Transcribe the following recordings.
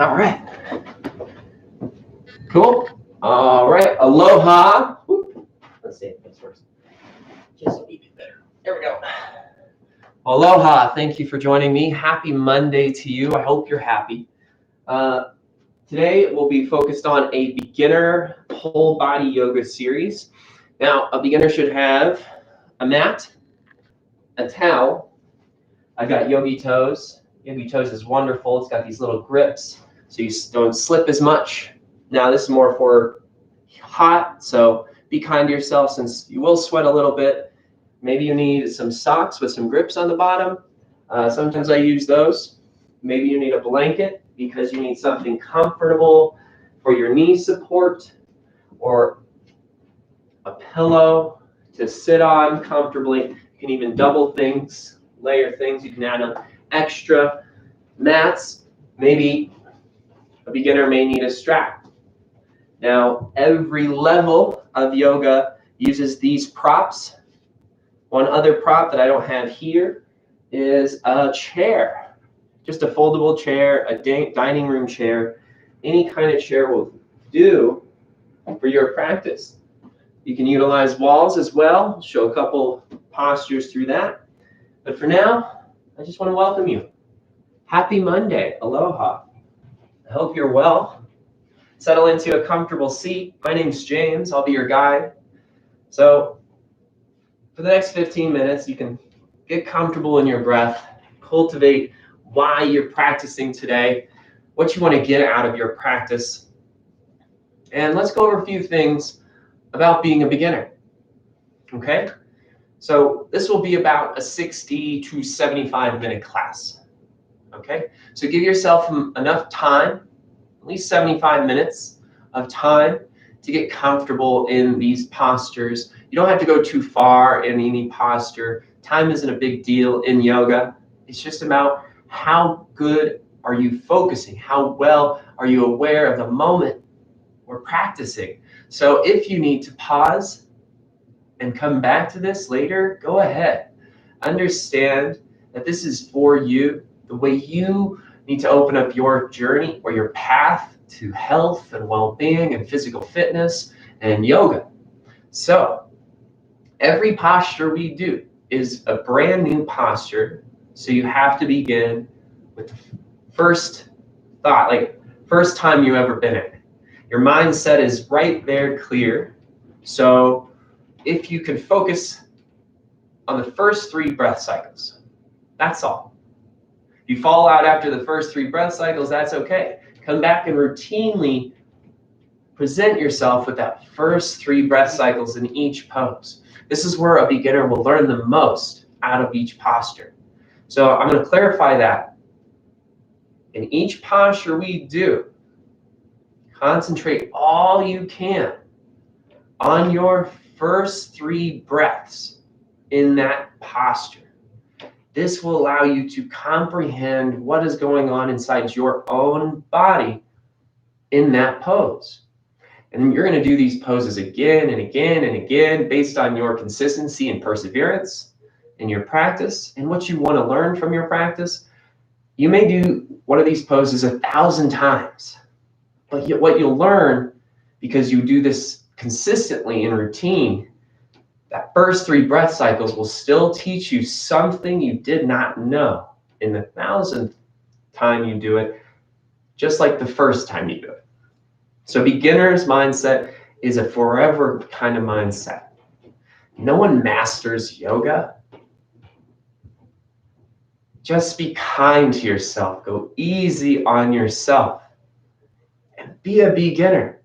All right. Cool. All right. Aloha. Let's see if this works. Just a wee bit better. There we go. Aloha. Thank you for joining me. Happy Monday to you. I hope you're happy. Today we'll be focused on a beginner whole body yoga series. Now, a beginner should have a mat, a towel. I've got Yogi Toes. Yogi Toes is wonderful. It's got these little grips so you don't slip as much. Now, this is more for hot, so be kind to yourself since you will sweat a little bit. Maybe you need some socks with some grips on the bottom. Sometimes I use those. Maybe you need a blanket because you need something comfortable for your knee support, or a pillow to sit on comfortably. You can even double things, layer things. You can add on extra mats. Maybe a beginner may need a strap. Now, every level of yoga uses these props. One other prop that I don't have here is a chair. Just a foldable chair, a dining room chair. Any kind of chair will do for your practice. You can utilize walls as well. I'll show a couple postures through that. But for now, I just want to welcome you. Happy Monday. Aloha. I hope you're well. Settle into a comfortable seat. My name's James. I'll be your guide. So for the next 15 minutes, you can get comfortable in your breath, cultivate why you're practicing today, what you want to get out of your practice. And let's go over a few things about being a beginner. Okay? So this will be about a 60 to 75-minute class. Okay? So give yourself enough time, at least 75 minutes of time, to get comfortable in these postures. You don't have to go too far in any posture. Time isn't a big deal in yoga. It's just about how good are you focusing? How well are you aware of the moment we're practicing? So if you need to pause and come back to this later, go ahead. Understand that this is for you, the way you need to open up your journey or your path to health and well-being and physical fitness and yoga. So every posture we do is a brand new posture. So you have to begin with the first thought, like first time you ever been in. Your mindset is right there clear. So if you can focus on the first 3 breath cycles, that's all. If you fall out after the first 3 breath cycles, that's okay. Come back and routinely present yourself with that first 3 breath cycles in each pose. This is where a beginner will learn the most out of each posture. So I'm going to clarify that. In each posture we do, concentrate all you can on your first 3 breaths in that posture. This will allow you to comprehend what is going on inside your own body in that pose. And you're going to do these poses again and again and again based on your consistency and perseverance in your practice and what you want to learn from your practice. You may do one of these poses 1,000 times, but what you'll learn, because you do this consistently in routine, that first 3 breath cycles will still teach you something you did not know in the 1,000th time you do it, just like the first time you do it. So beginner's mindset is a forever kind of mindset. No one masters yoga. Just be kind to yourself. Go easy on yourself. And be a beginner,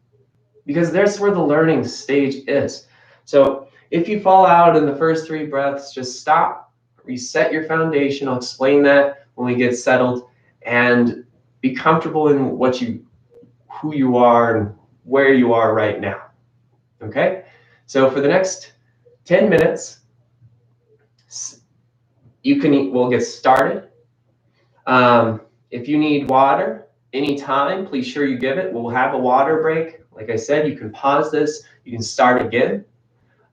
because that's where the learning stage is. So if you fall out in the first 3 breaths, just stop, reset your foundation. I'll explain that when we get settled, and be comfortable in who you are and where you are right now. Okay? So for the next 10 minutes, we'll get started. If you need water anytime, please sure you give it. We'll have a water break. Like I said, you can pause this. You can start again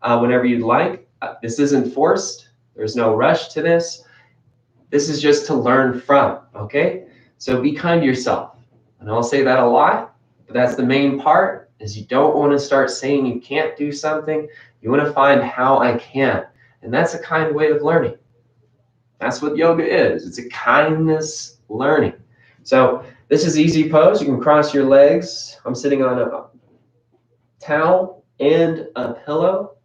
whenever you'd like. This isn't forced. There's no rush to this. This is just to learn from, okay? So be kind to yourself. And I'll say that a lot, but that's the main part, is you don't want to start saying you can't do something. You want to find how I can. And that's a kind way of learning. That's what yoga is. It's a kindness learning. So this is easy pose. You can cross your legs. I'm sitting on a towel and a pillow,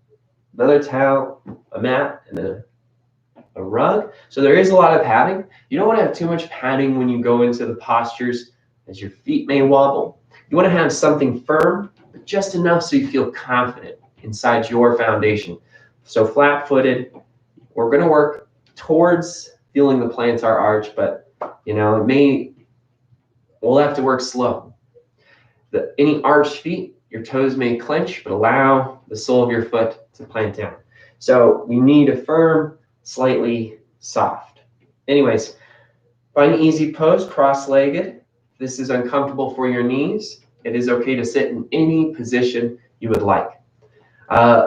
another towel, a mat, and a rug. So there is a lot of padding. You don't want to have too much padding when you go into the postures, as your feet may wobble. You want to have something firm, but just enough so you feel confident inside your foundation. So flat-footed. We're going to work towards feeling the plantar arch, but we'll have to work slow. Any arched feet, your toes may clench, but allow the sole of your foot to plant down. So we need a firm, slightly soft. Anyways, find an easy pose, cross-legged. If this is uncomfortable for your knees, it is okay to sit in any position you would like.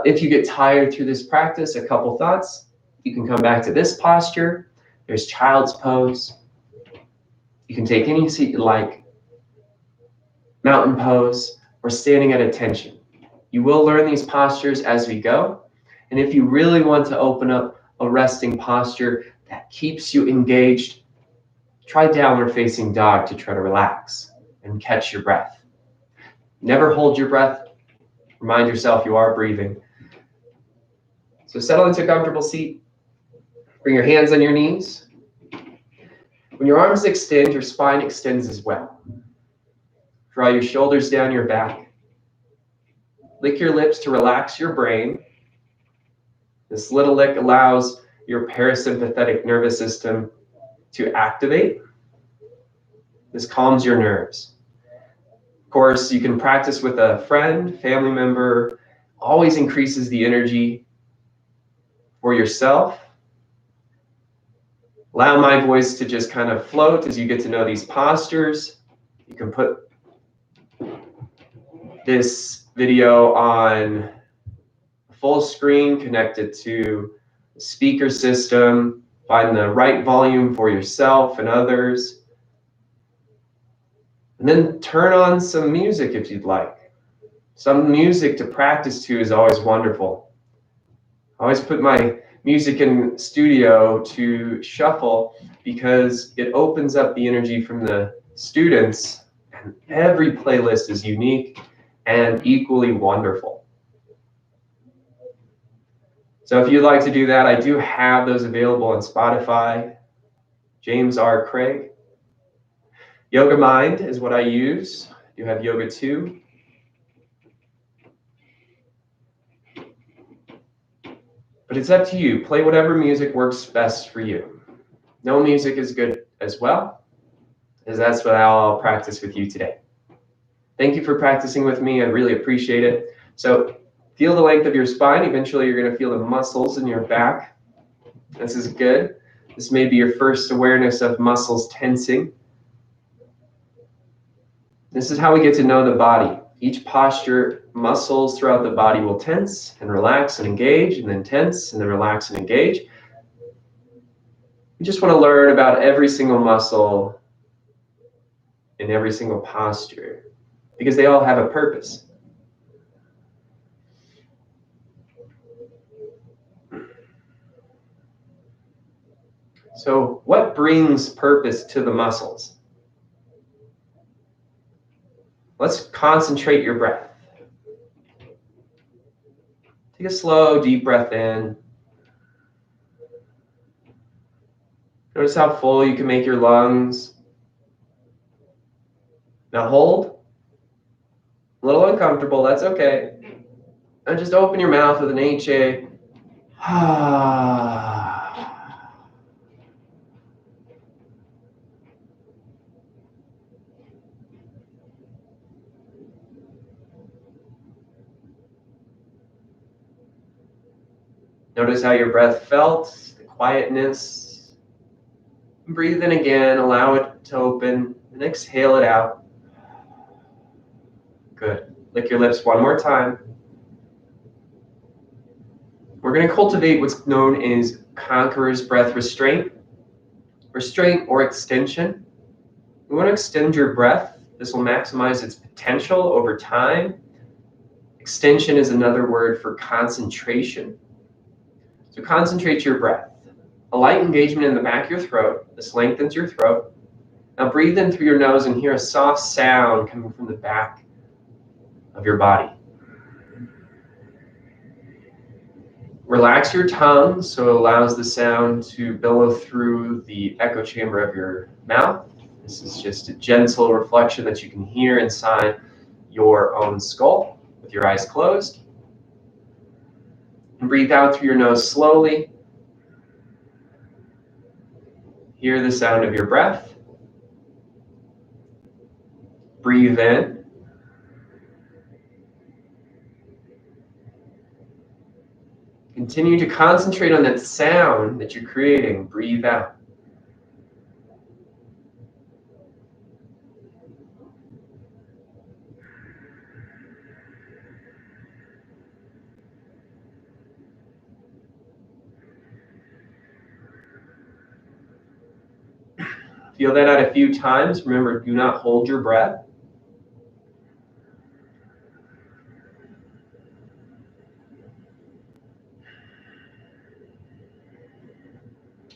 If you get tired through this practice, a couple thoughts. You can come back to this posture. There's child's pose. You can take any seat you like. Mountain pose, or standing at attention. You will learn these postures as we go. And if you really want to open up a resting posture that keeps you engaged, try downward facing dog to try to relax and catch your breath. Never hold your breath. Remind yourself you are breathing. So settle into a comfortable seat. Bring your hands on your knees. When your arms extend, your spine extends as well. Draw your shoulders down your back. Lick your lips to relax your brain. This little lick allows your parasympathetic nervous system to activate. This calms your nerves. Of course, you can practice with a friend, family member. Always increases the energy for yourself. Allow my voice to just kind of float as you get to know these postures. You can put this video on full screen, connected to the speaker system. Find the right volume for yourself and others. And then turn on some music if you'd like. Some music to practice to is always wonderful. I always put my music in studio to shuffle because it opens up the energy from the students, and every playlist is unique and equally wonderful. So if you'd like to do that, I do have those available on Spotify. James R. Craig. Yoga Mind is what I use. You have Yoga 2. But it's up to you. Play whatever music works best for you. No music is good as well, as that's what I'll practice with you today. Thank you for practicing with me. I really appreciate it. So feel the length of your spine. Eventually, you're going to feel the muscles in your back. This is good. This may be your first awareness of muscles tensing. This is how we get to know the body. Each posture, muscles throughout the body will tense and relax and engage, and then tense and then relax and engage. You just want to learn about every single muscle in every single posture, because they all have a purpose. So what brings purpose to the muscles? Let's concentrate your breath. Take a slow, deep breath in. Notice how full you can make your lungs. Now hold. A little uncomfortable, that's okay. And just open your mouth with an HA. Notice how your breath felt, the quietness. Breathe in again, allow it to open, and exhale it out. Good. Lick your lips one more time. We're going to cultivate what's known as conqueror's breath restraint or extension. We want to extend your breath This will maximize its potential over time. Extension is another word for concentration. So concentrate your breath. A light engagement in the back of your throat. This lengthens your throat. Now breathe in through your nose and hear a soft sound coming from the back of your body. Relax your tongue so it allows the sound to billow through the echo chamber of your mouth. This is just a gentle reflection that you can hear inside your own skull with your eyes closed. And breathe out through your nose slowly. Hear the sound of your breath. Breathe in. Continue to concentrate on that sound that you're creating. Breathe out. Feel that out a few times. Remember, do not hold your breath.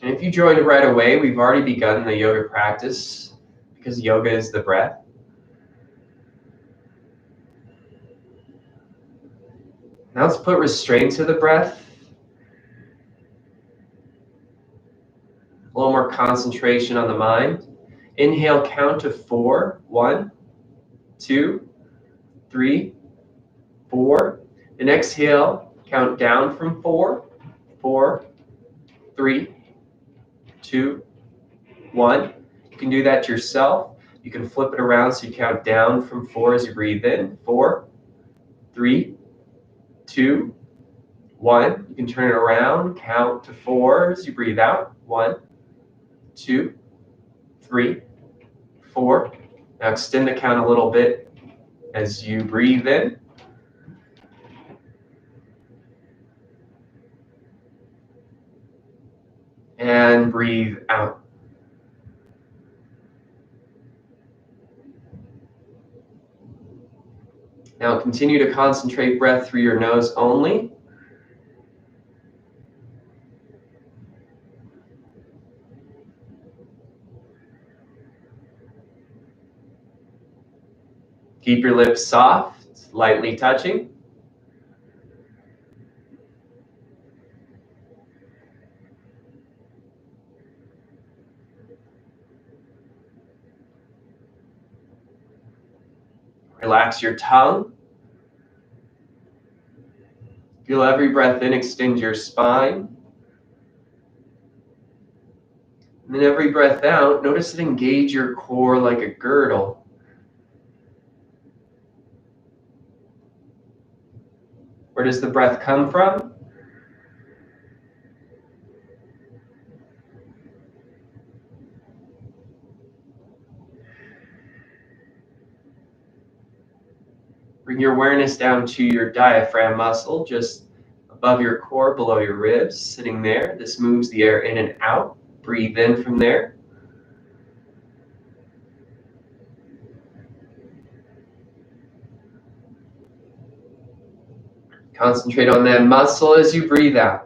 And if you joined right away, we've already begun the yoga practice because yoga is the breath. Now let's put restraint to the breath. A little more concentration on the mind. Inhale, count to 4. 1, 2, 3, 4. And exhale, count down from 4. 4, 3, 2, 1. You can do that yourself. You can flip it around so you count down from 4 as you breathe in. 4, 3, 2, 1. You can turn it around, count to 4 as you breathe out. 1, 2, 3, 4. Now extend the count a little bit as you breathe in. And breathe out. Now continue to concentrate breath through your nose only. Keep your lips soft, lightly touching. Relax your tongue. Feel every breath in, extend your spine. And then every breath out, notice it engage your core like a girdle. Where does the breath come from? Bring your awareness down to your diaphragm muscle, just above your core, below your ribs, sitting there. This moves the air in and out. Breathe in from there. Concentrate on that muscle as you breathe out.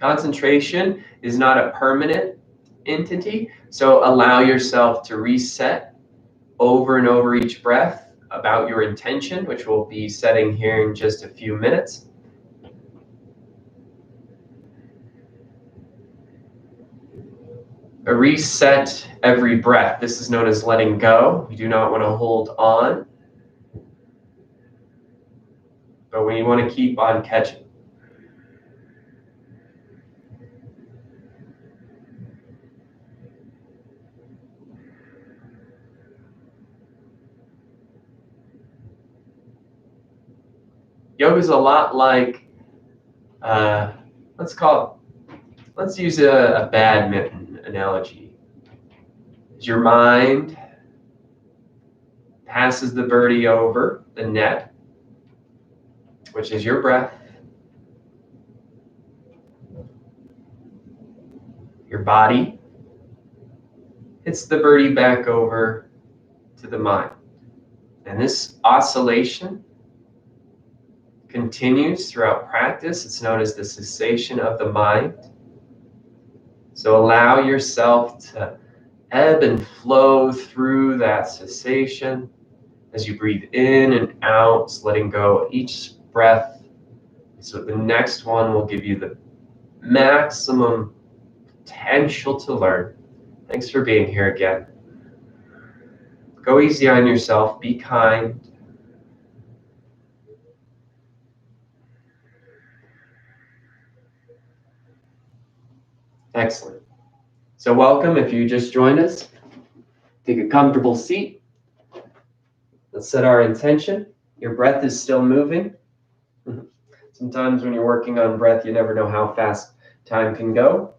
Concentration is not a permanent entity, so allow yourself to reset over and over each breath about your intention, which we'll be setting here in just a few minutes. A reset every breath. This is known as letting go. You do not want to hold on, but we want to keep on catching. Yoga is a lot like Let's use a badminton analogy. As your mind passes the birdie over the net, which is your breath, your body hits the birdie back over to the mind. And this oscillation continues throughout practice. It's known as the cessation of the mind. So allow yourself to ebb and flow through that cessation as you breathe in and out, letting go of each breath. So the next one will give you the maximum potential to learn. Thanks for being here again. Go easy on yourself. Be kind. Excellent. So welcome if you just joined us. Take a comfortable seat. Let's set our intention. Your breath is still moving. Sometimes when you're working on breath, you never know how fast time can go.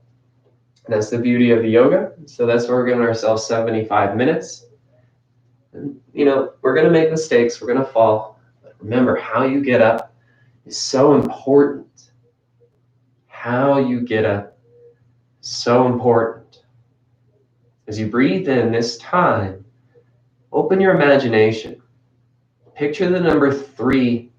And that's the beauty of the yoga. So that's why we're giving ourselves 75 minutes. And, we're going to make mistakes. We're going to fall. But remember, how you get up is so important. How you get up is so important. As you breathe in this time, open your imagination. Picture the number 3.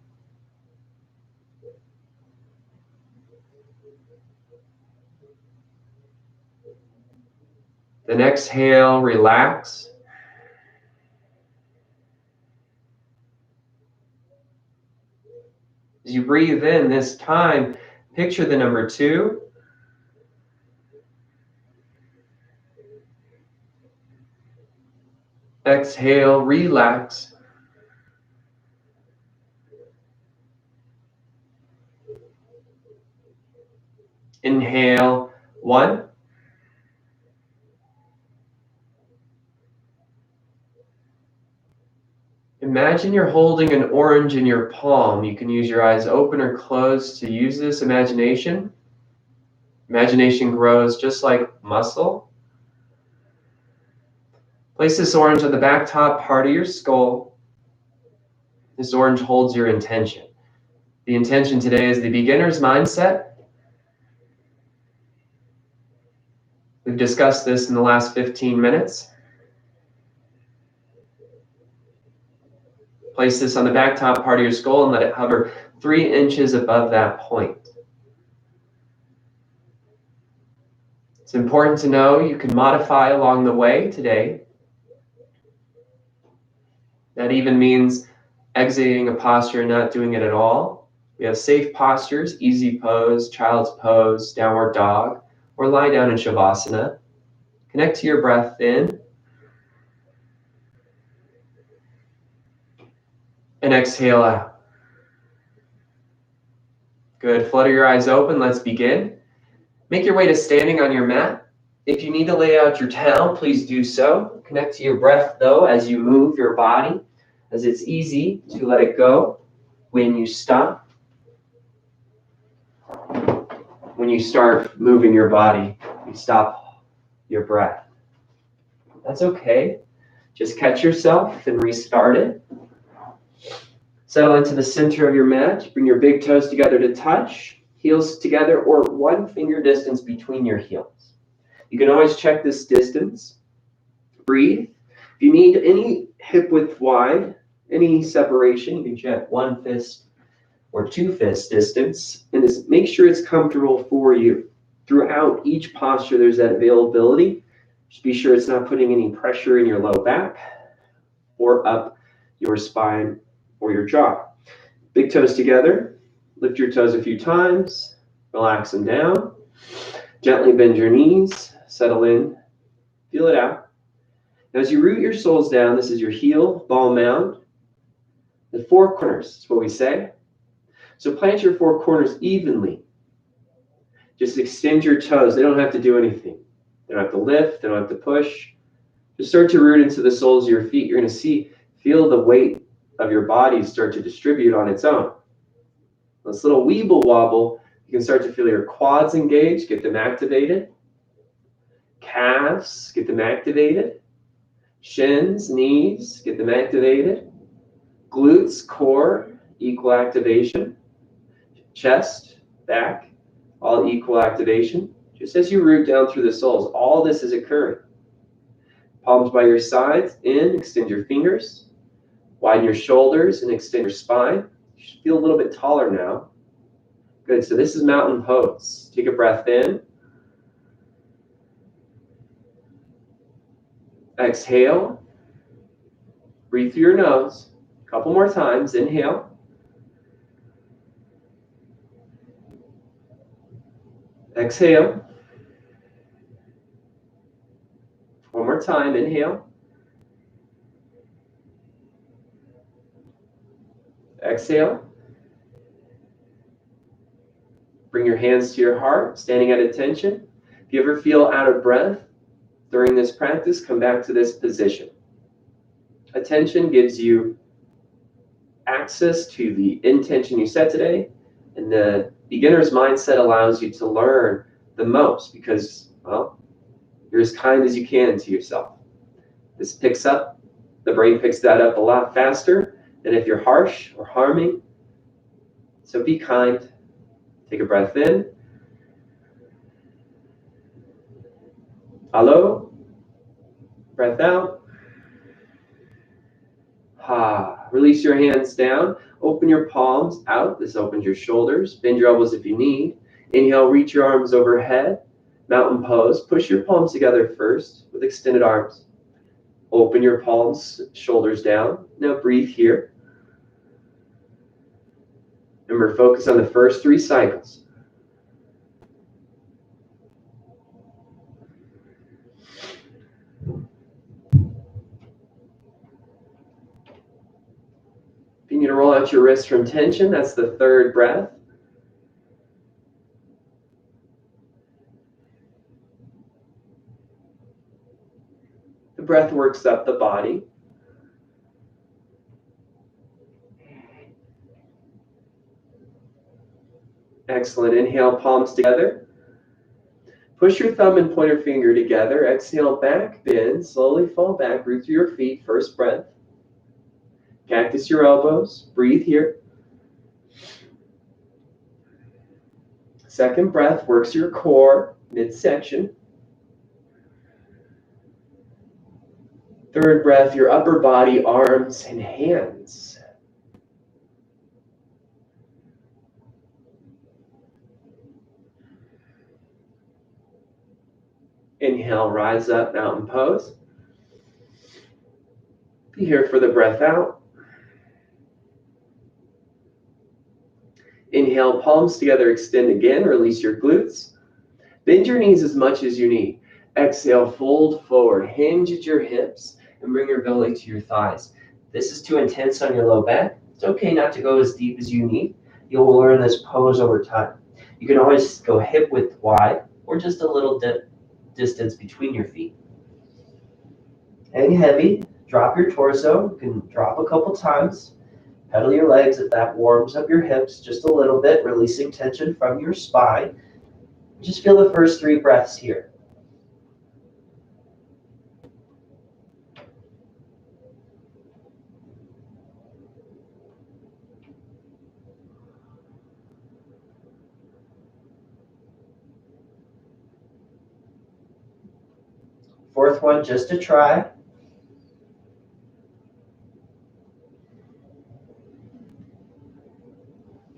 Then exhale, relax. As you breathe in this time, picture the number 2. Exhale, relax. Inhale, 1. Imagine you're holding an orange in your palm. You can use your eyes open or closed to use this imagination. Imagination grows just like muscle. Place this orange on the back top part of your skull. This orange holds your intention. The intention today is the beginner's mindset. We've discussed this in the last 15 minutes. Place this on the back top part of your skull and let it hover 3 inches above that point. It's important to know you can modify along the way today. That even means exiting a posture and not doing it at all. We have safe postures, easy pose, child's pose, downward dog, or lie down in Shavasana. Connect to your breath in. And exhale out. Good. Flutter your eyes open. Let's begin. Make your way to standing on your mat. If you need to lay out your towel, please do so. Connect to your breath, though, as you move your body, as it's easy to let it go when you stop. When you start moving your body, you stop your breath. That's okay. Just catch yourself and restart it. Settle into the center of your mat. Bring your big toes together to touch, heels together, or 1 finger distance between your heels. You can always check this distance. Breathe. If you need any hip width wide, any separation, you can check 1 fist or 2 fist distance, and just make sure it's comfortable for you. Throughout each posture, there's that availability. Just be sure it's not putting any pressure in your low back or up your spine or your jaw. Big toes together. Lift your toes a few times. Relax them down. Gently bend your knees. Settle in. Feel it out. Now, as you root your soles down, this is your heel ball mound. The 4 corners is what we say. So plant your 4 corners evenly. Just extend your toes. They don't have to do anything. They don't have to lift. They don't have to push. Just start to root into the soles of your feet. You're going to feel the weight of your body start to distribute on its own. This little weeble wobble You can start to feel your quads engage, get them activated. Calves, get them activated. Shins, knees, get them activated. Glutes, core, equal activation. Chest, back, all equal activation. Just as you root down through the soles, all this is occurring. Palms by your sides, in, extend your fingers. Widen your shoulders and extend your spine. You should feel a little bit taller now. Good, so this is mountain pose. Take a breath in. Exhale. Breathe through your nose. A couple more times. Inhale. Exhale. One more time. Inhale. Exhale. Bring your hands to your heart, standing at attention. If you ever feel out of breath during this practice, come back to this position. Attention gives you access to the intention you set today, and the beginner's mindset allows you to learn the most because, well, you're as kind as you can to yourself. This picks up, the brain picks that up a lot faster than if you're harsh or harming. So be kind. Take a breath in. Aloha. Breath out. Ha. Release your hands down. Open your palms out. This opens your shoulders. Bend your elbows if you need. Inhale, reach your arms overhead. Mountain pose. Push your palms together first with extended arms. Open your palms, shoulders down. Now breathe here. Remember, focus on the first 3 cycles. If you need to roll out your wrists from tension, that's the 3rd breath. The breath works up the body. Excellent. Inhale, palms together. Push your thumb and pointer finger together. Exhale, back bend. Slowly fall back. Root through your feet. First breath. Cactus your elbows. Breathe here. Second breath works your core, midsection. Third breath, your upper body, arms and hands. Inhale, rise up, mountain pose. Be here for the breath out. Inhale, palms together, extend again, release your glutes. Bend your knees as much as you need. Exhale, fold forward, hinge at your hips, and bring your belly to your thighs. This is too intense on your low back. It's okay not to go as deep as you need. You'll learn this pose over time. You can always go hip width wide or just a little distance between your feet. Hang heavy, drop your torso. You can drop a couple times. Pedal your legs if that warms up your hips just a little bit, releasing tension from your spine. Just feel the first 3 breaths here. Fourth one, just to try.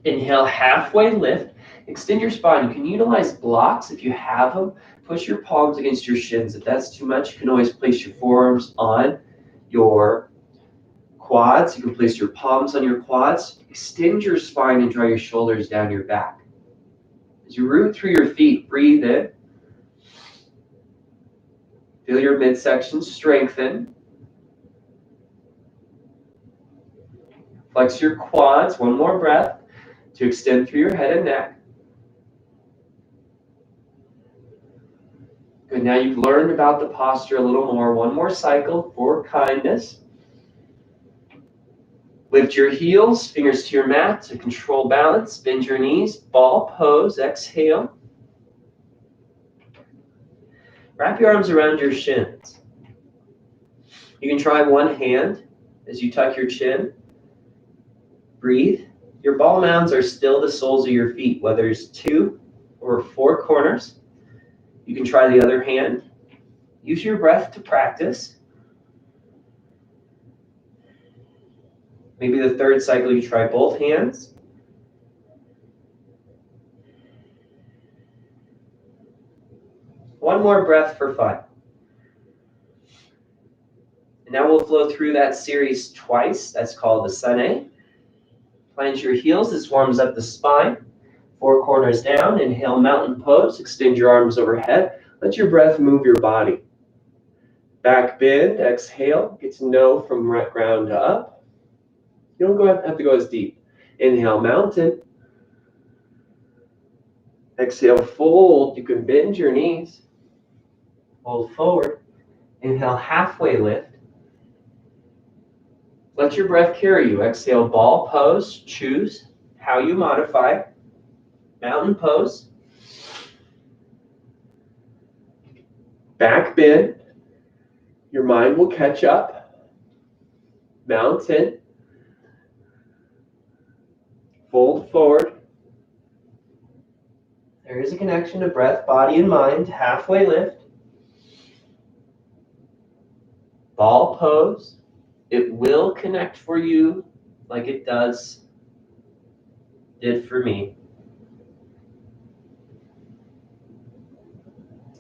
Inhale, halfway lift. Extend your spine. You can utilize blocks if you have them. Push your palms against your shins. If that's too much, you can always place your forearms on your quads. You can place your palms on your quads. Extend your spine and draw your shoulders down your back. As you root through your feet, breathe in. Feel your midsection strengthen. Flex your quads. One more breath to extend through your head and neck. Good. Now you've learned about the posture a little more. One more cycle for kindness. Lift your heels, fingers to your mat to control balance. Bend your knees, ball pose, exhale. Wrap your arms around your shins. You can try one hand as you tuck your chin. Breathe. Your ball mounds are still the soles of your feet, whether it's 2 or 4 corners. You can try the other hand. Use your breath to practice. Maybe the third cycle you try both hands. One more breath for fun. And now we'll flow through that series twice. That's called the Sane. Plant your heels. This warms up the spine. 4 corners down. Inhale, mountain pose. Extend your arms overhead. Let your breath move your body. Back bend. Exhale. Get to know from ground to up. You don't have to go as deep. Inhale, mountain. Exhale, fold. You can bend your knees. Fold forward. Inhale, halfway lift. Let your breath carry you. Exhale, ball pose. Choose how you modify. Mountain pose. Back bend. Your mind will catch up. Mountain. Fold forward. There is a connection to breath, body, and mind. Halfway lift. Ball pose. It will connect for you like it did for me.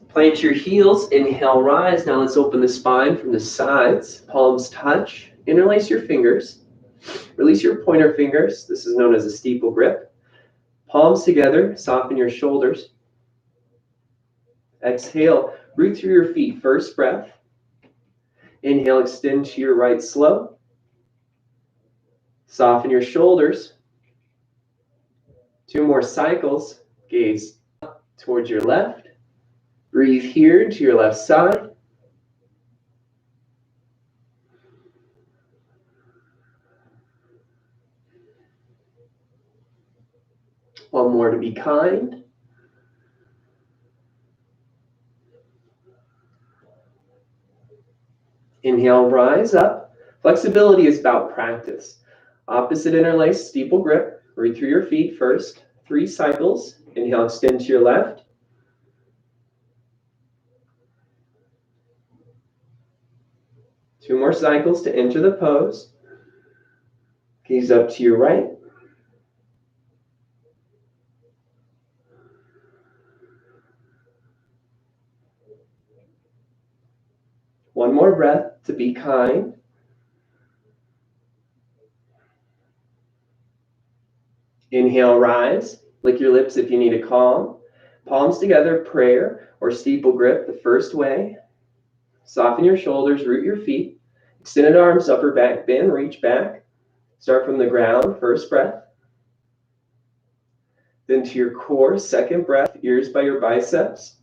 Plant your heels, inhale, rise. Now let's open the spine from the sides. Palms touch. Interlace your fingers. Release your pointer fingers. This is known as a steeple grip. Palms together, soften your shoulders. Exhale, root through your feet. First breath. Inhale, extend to your right slow. Soften your shoulders. 2 more cycles. Gaze up towards your left. Breathe here to your left side. One more to be kind. Inhale, rise up. Flexibility is about practice. Opposite interlace, steeple grip. Root through your feet first. 3 cycles. Inhale, extend to your left. Two more cycles to enter the pose. Gaze up to your right. One more breath to be kind. Inhale, rise. Lick your lips if you need a calm. Palms together, prayer or steeple grip the first way. Soften your shoulders, root your feet. Extended arms, upper back bend, reach back. Start from the ground, first breath. Then to your core, second breath, ears by your biceps.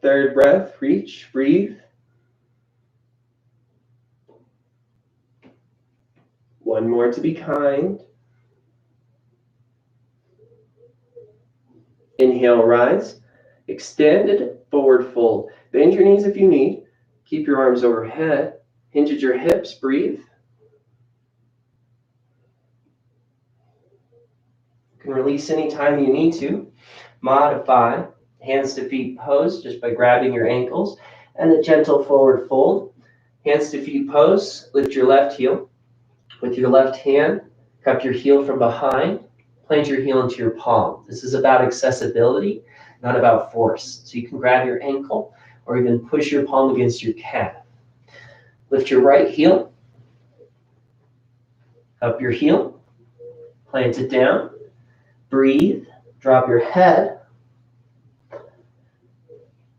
Third breath, reach, breathe. One more to be kind. Inhale, rise. Extended forward fold. Bend your knees if you need. Keep your arms overhead. Hinge at your hips, breathe. You can release anytime you need to. Modify hands to feet pose just by grabbing your ankles and a gentle forward fold. Hands to feet pose, lift your left heel. With your left hand, cup your heel from behind, plant your heel into your palm. This is about accessibility, not about force. So you can grab your ankle or even push your palm against your calf. Lift your right heel, up your heel, plant it down, breathe, drop your head.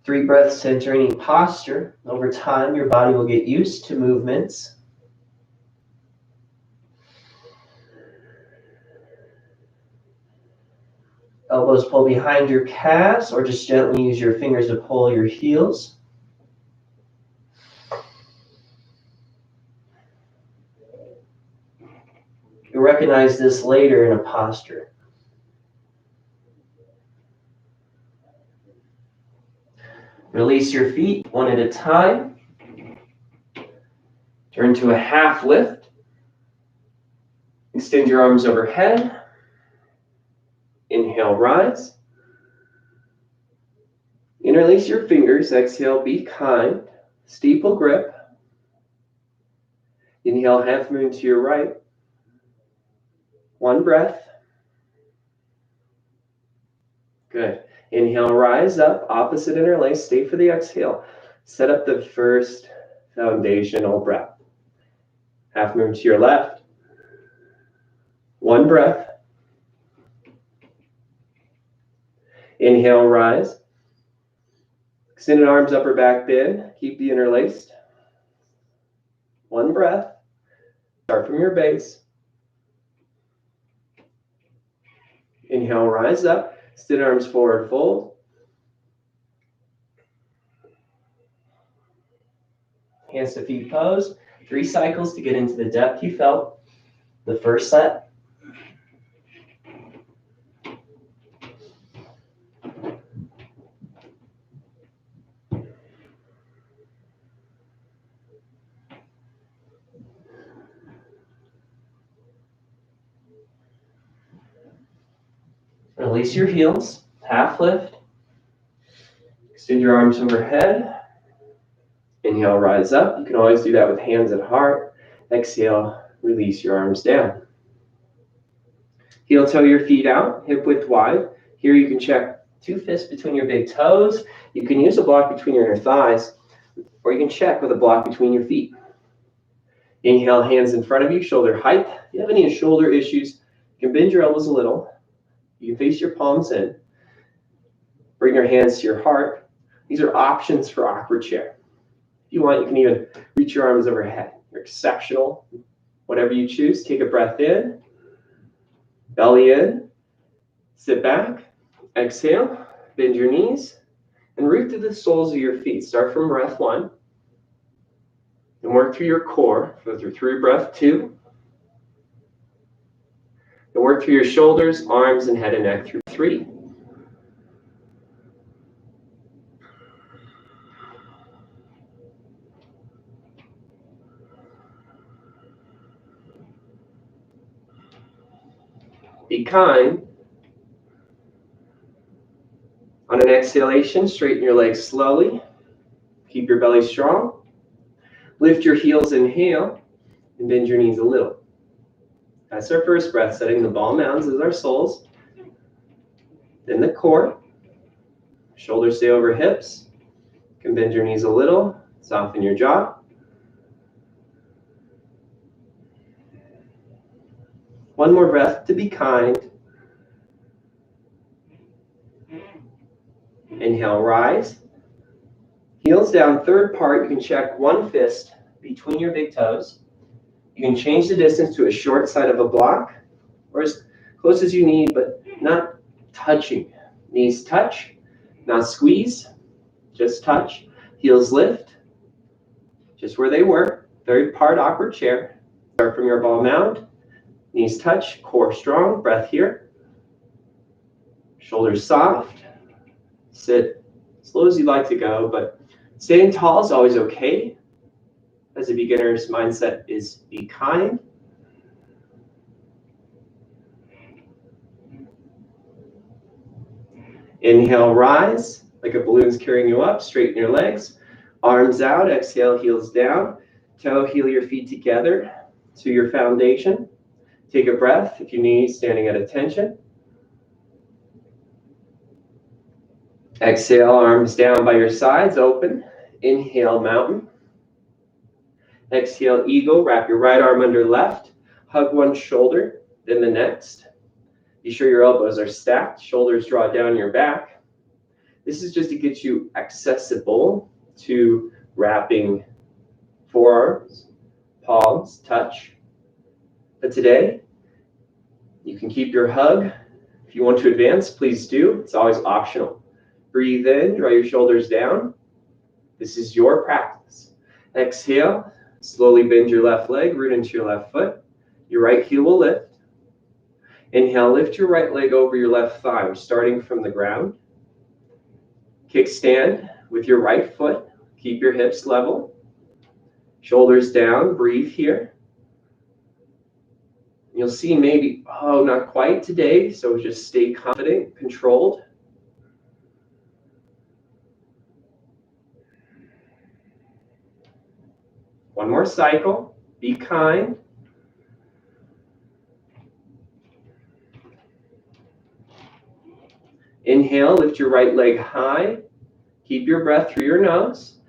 3 breaths to enter any posture. Over time, your body will get used to movements. Elbows pull behind your calves or just gently use your fingers to pull your heels. You'll recognize this later in a posture. Release your feet one at a time. Turn to a half lift. Extend your arms overhead. Inhale, rise. Interlace your fingers. Exhale, be kind. Steeple grip. Inhale, half moon to your right. One breath. Good. Inhale, rise up. Opposite interlace. Stay for the exhale. Set up the first foundational breath. Half moon to your left. One breath. Inhale, rise. Extended arms, upper back bend. Keep the interlaced. One breath. Start from your base. Inhale, rise up. Extend arms forward, fold. Hands to feet pose. 3 cycles to get into the depth you felt. The first set. Release your heels, half lift. Extend your arms overhead. Inhale, rise up. You can always do that with hands at heart. Exhale, release your arms down. Heel toe your feet out, hip width wide. Here you can check 2 fists between your big toes. You can use a block between your inner thighs, or you can check with a block between your feet. Inhale, hands in front of you, shoulder height. If you have any shoulder issues, you can bend your elbows a little. You can face your palms in. Bring your hands to your heart. These are options for awkward chair. If you want, you can even reach your arms overhead. You're exceptional. Whatever you choose, take a breath in. Belly in. Sit back. Exhale. Bend your knees. And root through the soles of your feet. Start from breath 1. And work through your core. Go through breath 2. And work through your shoulders, arms, and head and neck through 3. Be kind. On an exhalation, straighten your legs slowly. Keep your belly strong. Lift your heels, inhale, and bend your knees a little. That's our first breath, setting the ball mounds as our soles. Then the core. Shoulders stay over hips. You can bend your knees a little, soften your jaw. One more breath to be kind. Inhale, rise. Heels down, third part. You can check 1 fist between your big toes. You can change the distance to a short side of a block, or as close as you need, but not touching. Knees touch, not squeeze, just touch. Heels lift, just where they were. Third part, awkward chair. Start from your ball mound. Knees touch, core strong, breath here. Shoulders soft. Sit slow as you'd like to go, but staying tall is always okay. As a beginner's mindset is be kind. Inhale, rise, like a balloon's carrying you up. Straighten your legs, arms out. Exhale, heels down. Toe, heel your feet together to your foundation. Take a breath if you need, standing at attention. Exhale, arms down by your sides, open. Inhale, mountain. Exhale, eagle. Wrap your right arm under left. Hug one shoulder, then the next. Be sure your elbows are stacked. Shoulders draw down your back. This is just to get you accessible to wrapping forearms, palms, touch. But today, you can keep your hug. If you want to advance, please do. It's always optional. Breathe in, draw your shoulders down. This is your practice. Exhale. Slowly bend your left leg, root into your left foot. Your right heel will lift. Inhale, lift your right leg over your left thigh. We're starting from the ground. Kickstand with your right foot. Keep your hips level. Shoulders down. Breathe here. You'll see maybe, oh, not quite today, so just stay confident, controlled. One more cycle. Be kind. Inhale, lift your right leg high. Keep your breath through your nose.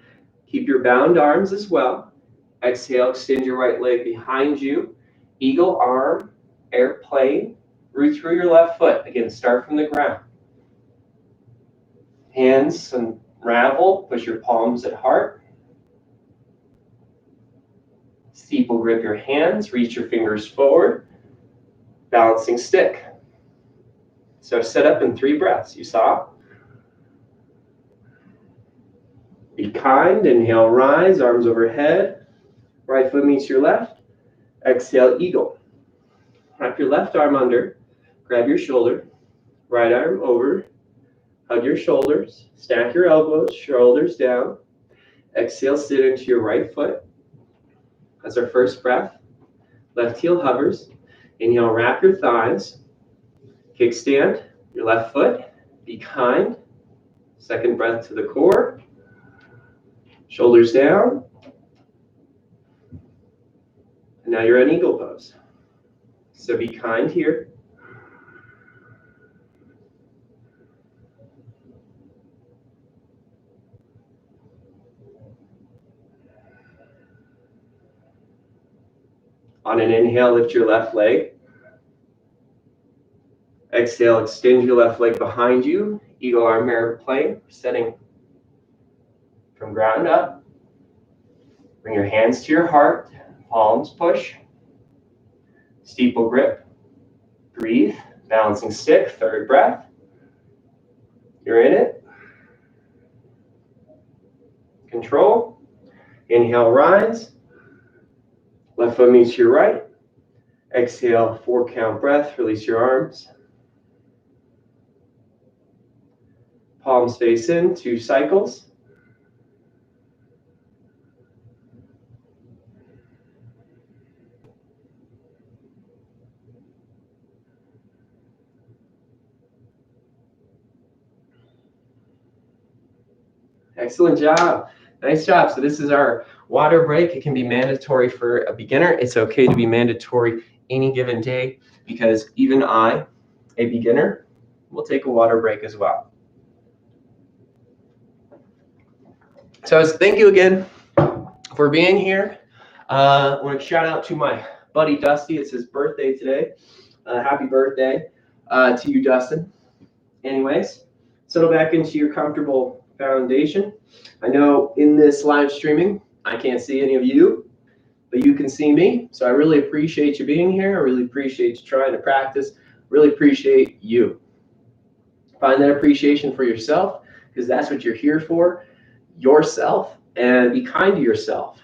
Keep your bound arms as well. Exhale, extend your right leg behind you. Eagle arm, airplane. Root through your left foot. Again, start from the ground. Hands unravel. Push your palms at heart. Steeple grip your hands. Reach your fingers forward. Balancing stick. So set up in 3 breaths. You saw? Be kind. Inhale, rise. Arms overhead. Right foot meets your left. Exhale, eagle. Wrap your left arm under. Grab your shoulder. Right arm over. Hug your shoulders. Stack your elbows. Shoulders down. Exhale, sit into your right foot. That's our first breath. Left heel hovers. Inhale, wrap your thighs. Kickstand your left foot. Be kind. Second breath to the core. Shoulders down. And now you're in eagle pose. So be kind here. On an inhale, lift your left leg. Exhale, extend your left leg behind you. Eagle arm airplane, setting from ground up. Bring your hands to your heart. Palms push. Steeple grip. Breathe. Balancing stick. Third breath. You're in it. Control. Inhale, rise. Left foot meets your right. Exhale, 4 count breath. Release your arms. Palms face in, 2 cycles. Excellent job. Nice job. So this is our water break. It can be mandatory for a beginner. It's okay to be mandatory any given day because even I, a beginner, will take a water break as well. So thank you again for being here. I want to shout out to my buddy Dusty. It's his birthday today. Happy birthday to you, Dustin. Anyways, settle back into your comfortable foundation. I know in this live streaming, I can't see any of you, but you can see me. So I really appreciate you being here. I really appreciate you trying to practice. Really appreciate you. Find that appreciation for yourself because that's what you're here for, yourself, and be kind to yourself.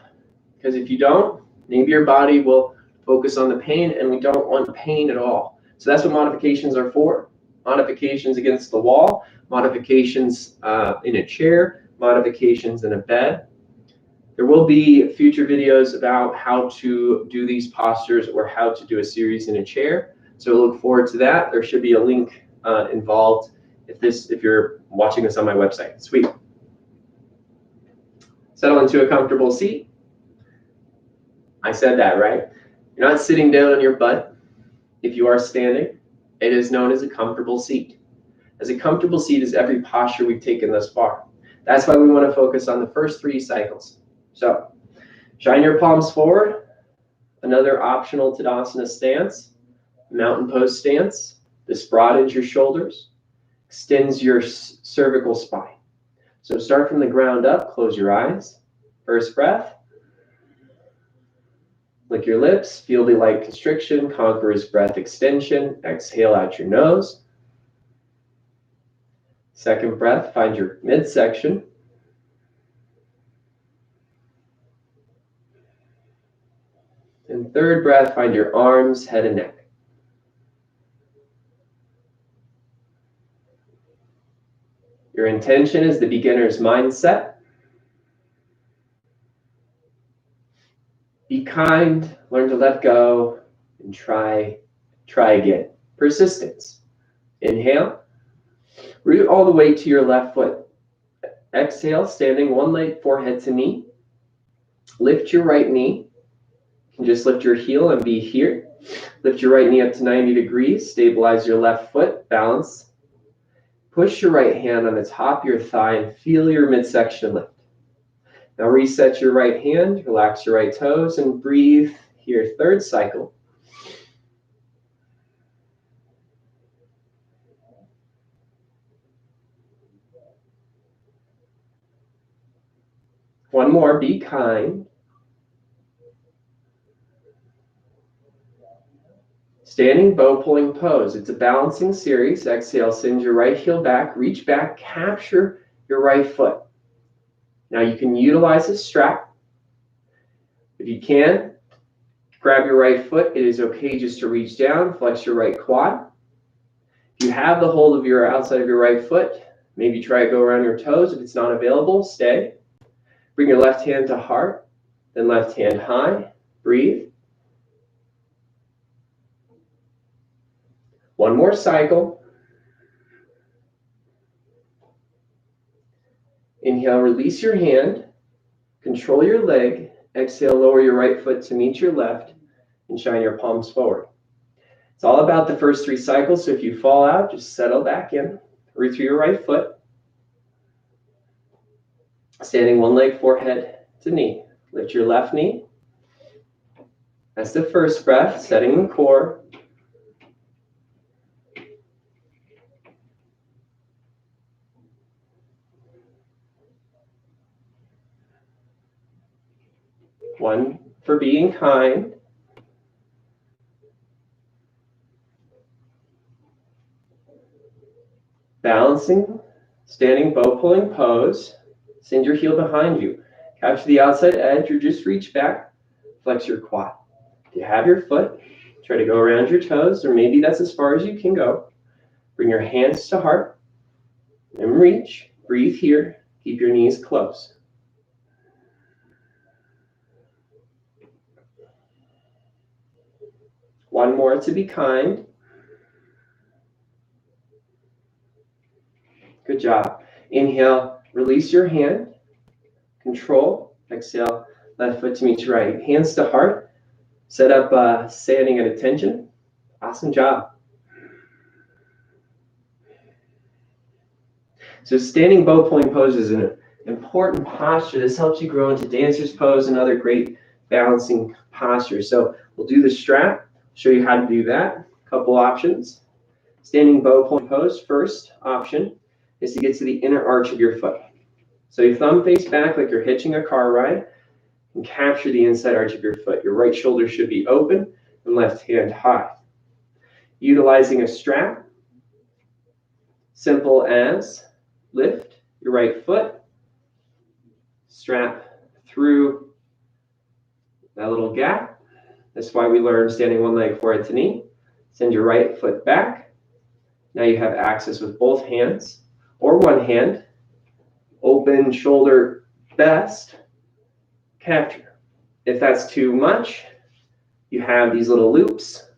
Because if you don't, maybe your body will focus on the pain, and we don't want pain at all. So that's what modifications are for. Modifications against the wall, modifications in a chair, modifications in a bed. There will be future videos about how to do these postures or how to do a series in a chair. So look forward to that. There should be a link involved if you're watching this on my website. Sweet. Settle into a comfortable seat. I said that, right? You're not sitting down on your butt. If you are standing, it is known as a comfortable seat. As a comfortable seat is every posture we've taken thus far. That's why we want to focus on the first 3 cycles. So, shine your palms forward. Another optional Tadasana stance, mountain pose stance. This broadens your shoulders, extends your cervical spine. So start from the ground up, close your eyes. First breath. Lick your lips, feel the light constriction, conqueror's breath extension. Exhale out your nose. Second breath, find your midsection. And third breath, find your arms, head, and neck. Your intention is the beginner's mindset. Be kind, learn to let go, and try again. Persistence. Inhale. Root all the way to your left foot. Exhale, standing one leg, forehead to knee. Lift your right knee. You can just lift your heel and be here. Lift your right knee up to 90 degrees. Stabilize your left foot. Balance. Push your right hand on the top of your thigh and feel your midsection lift. Now reset your right hand, relax your right toes, and breathe here. Third cycle. One more, be kind. Standing bow pulling pose. It's a balancing series. Exhale, send your right heel back, reach back, capture your right foot. Now you can utilize a strap. If you can, grab your right foot. It is okay just to reach down, flex your right quad. If you have the hold of your outside of your right foot, maybe try to go around your toes. If it's not available, stay. Bring your left hand to heart, then left hand high. Breathe. One more cycle. Inhale, release your hand. Control your leg. Exhale, lower your right foot to meet your left and shine your palms forward. It's all about the first 3 cycles, so if you fall out, just settle back in. Root through your right foot. Standing one leg, forehead to knee. Lift your left knee. That's the first breath, setting the core. One for being kind. Balancing, standing bow pulling pose. Send your heel behind you. Capture the outside edge or just reach back. Flex your quad. If you have your foot, try to go around your toes, or maybe that's as far as you can go. Bring your hands to heart and reach. Breathe here. Keep your knees close. One more to be kind. Good job. Inhale, release your hand. Control. Exhale, left foot to meet your right. Hands to heart. Set up standing at attention. Awesome job. So standing bow pulling pose is an important posture. This helps you grow into dancer's pose and other great balancing postures. So we'll do the strap, show you how to do that. A couple options. Standing bow pulling pose, first option is to get to the inner arch of your foot. So your thumb face back like you're hitching a car ride and capture the inside arch of your foot. Your right shoulder should be open and left hand high. Utilizing a strap, simple as lift your right foot, strap through that little gap. That's why we learn standing one leg forehead to knee. Send your right foot back. Now you have access with both hands or one hand. Open shoulder best. Capture. If that's too much, you have these little loops.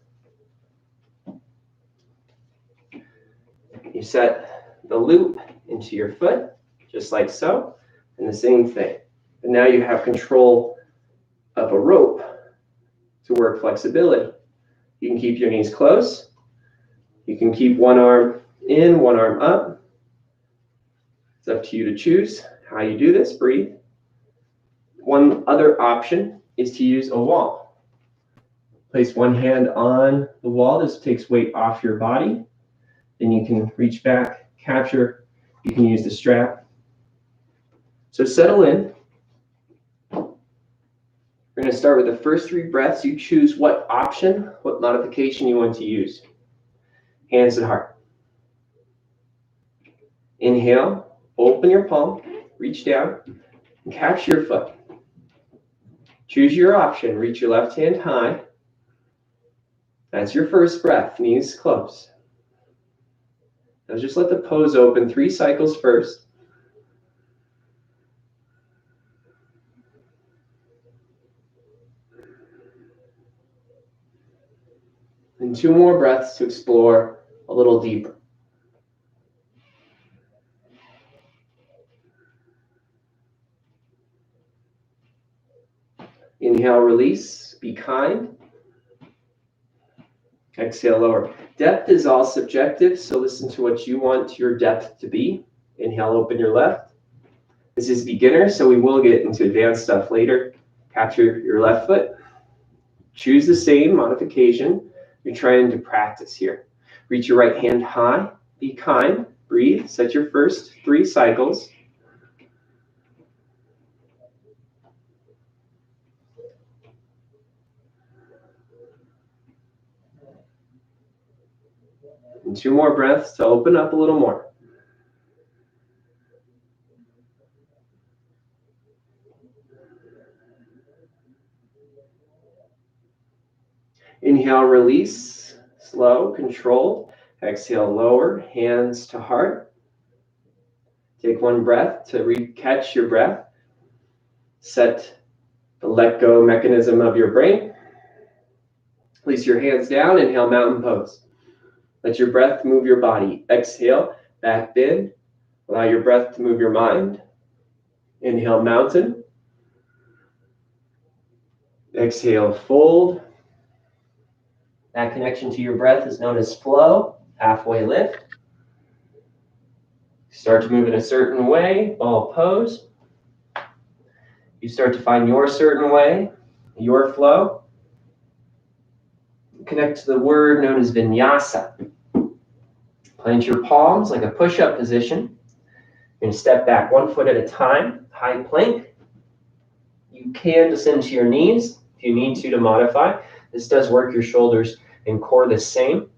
You set the loop into your foot, just like so, and the same thing. And now you have control of a rope to work flexibility. You can keep your knees close. You can keep one arm in, one arm up. It's up to you to choose how you do this. Breathe. One other option is to use a wall. Place one hand on the wall. This takes weight off your body. Then you can reach back, capture. You can use the strap. So settle in. We're going to start with the first 3 breaths. You choose what option, what modification you want to use. Hands at heart. Inhale. Open your palm, reach down, and capture your foot. Choose your option. Reach your left hand high. That's your first breath, knees close. Now just let the pose open 3 cycles first. And 2 more breaths to explore a little deeper. Inhale, release, be kind. Exhale, lower. Depth is all subjective, so listen to what you want your depth to be. Inhale, open your left. This is beginner, so we will get into advanced stuff later. Capture your left foot. Choose the same modification you're trying to practice here. Reach your right hand high. Be kind. Breathe. Set your first 3 cycles. And 2 more breaths to open up a little more. Inhale, release, slow, controlled. Exhale, lower, hands to heart. Take 1 breath to catch your breath. Set the let go mechanism of your brain. Place your hands down, inhale, mountain pose. Let your breath move your body. Exhale, back bend. Allow your breath to move your mind. Inhale, mountain. Exhale, fold. That connection to your breath is known as flow, halfway lift. Start to move in a certain way, ball pose. You start to find your certain way, your flow. Connect to the word known as vinyasa. Plant your palms like a push-up position. You're going to step back 1 foot at a time, high plank. You can descend to your knees if you need to modify. This does work your shoulders and core the same.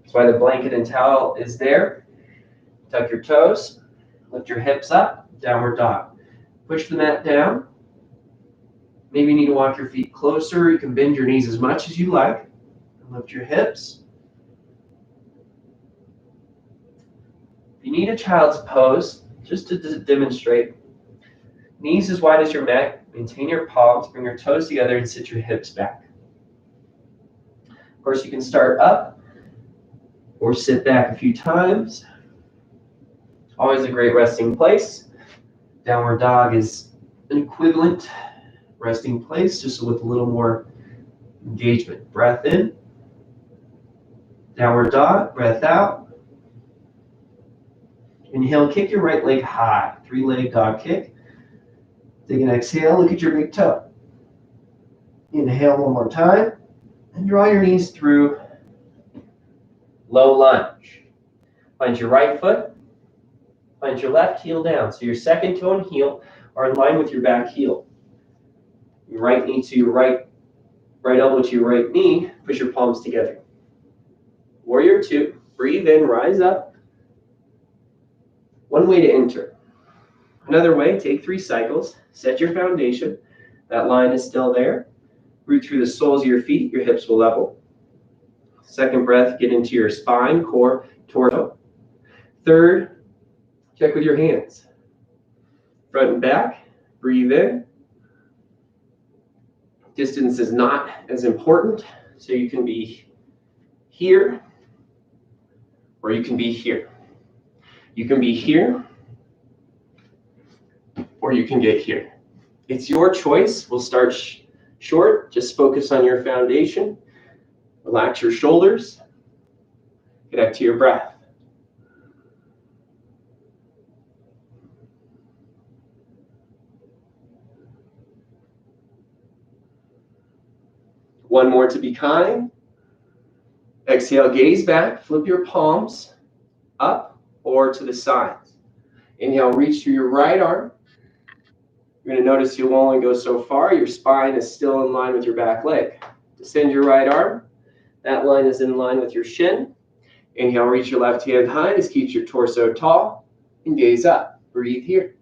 That's why the blanket and towel is there. Tuck your toes, lift your hips up, downward dog. Push the mat down. Maybe you need to walk your feet closer. You can bend your knees as much as you like. Lift your hips. If you need a child's pose, just to demonstrate, knees as wide as your mat, maintain your palms, bring your toes together and sit your hips back. Of course, you can start up or sit back a few times. Always a great resting place. Downward dog is an equivalent resting place, just with a little more engagement. Breath in. Downward dog, breath out. Inhale, kick your right leg high. 3-leg dog kick. Take an exhale, look at your big toe. Inhale 1 more time. And draw your knees through low lunge. Plant your right foot. Plant your left heel down. So your second toe and heel are in line with your back heel. Your right knee to your right elbow to your right knee. Push your palms together. Warrior 2. Breathe in, rise up. 1 way to enter. Another way, take 3 cycles. Set your foundation. That line is still there. Root through the soles of your feet. Your hips will level. Second breath, get into your spine, core, torso. Third, check with your hands. Front and back. Breathe in. Distance is not as important, so you can be here or you can be here. You can be here or you can get here. It's your choice. We'll start short. Just focus on your foundation. Relax your shoulders. Connect to your breath. One more to be kind. Exhale, gaze back. Flip your palms up or to the sides. Inhale, reach through your right arm. You're going to notice you'll only go so far. Your spine is still in line with your back leg. Descend your right arm. That line is in line with your shin. Inhale, reach your left hand high. This keeps your torso tall. And gaze up. Breathe here.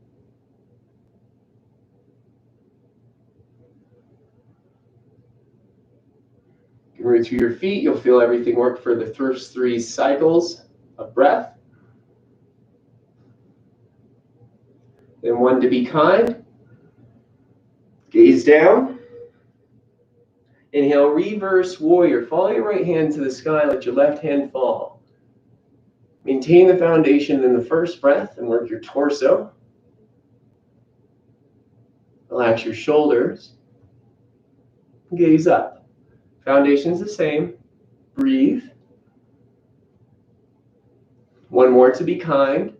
root through your feet. You'll feel everything work for the first 3 cycles of breath. Then 1 to be kind. Gaze down. Inhale, reverse warrior. Follow your right hand to the sky, let your left hand fall. Maintain the foundation in the first breath and work your torso. Relax your shoulders. Gaze up. Foundation is the same. Breathe. 1 more to be kind.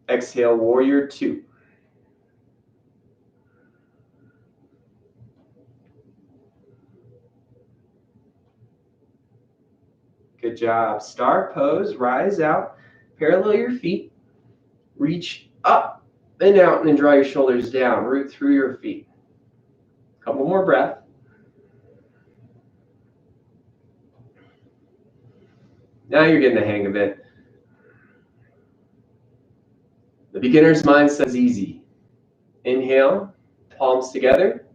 Exhale, warrior 2. Good job. Star pose, rise out, parallel your feet, reach up and out, and then draw your shoulders down, root through your feet. Couple more breaths. Now you're getting the hang of it. The beginner's mind says easy. Inhale, palms together,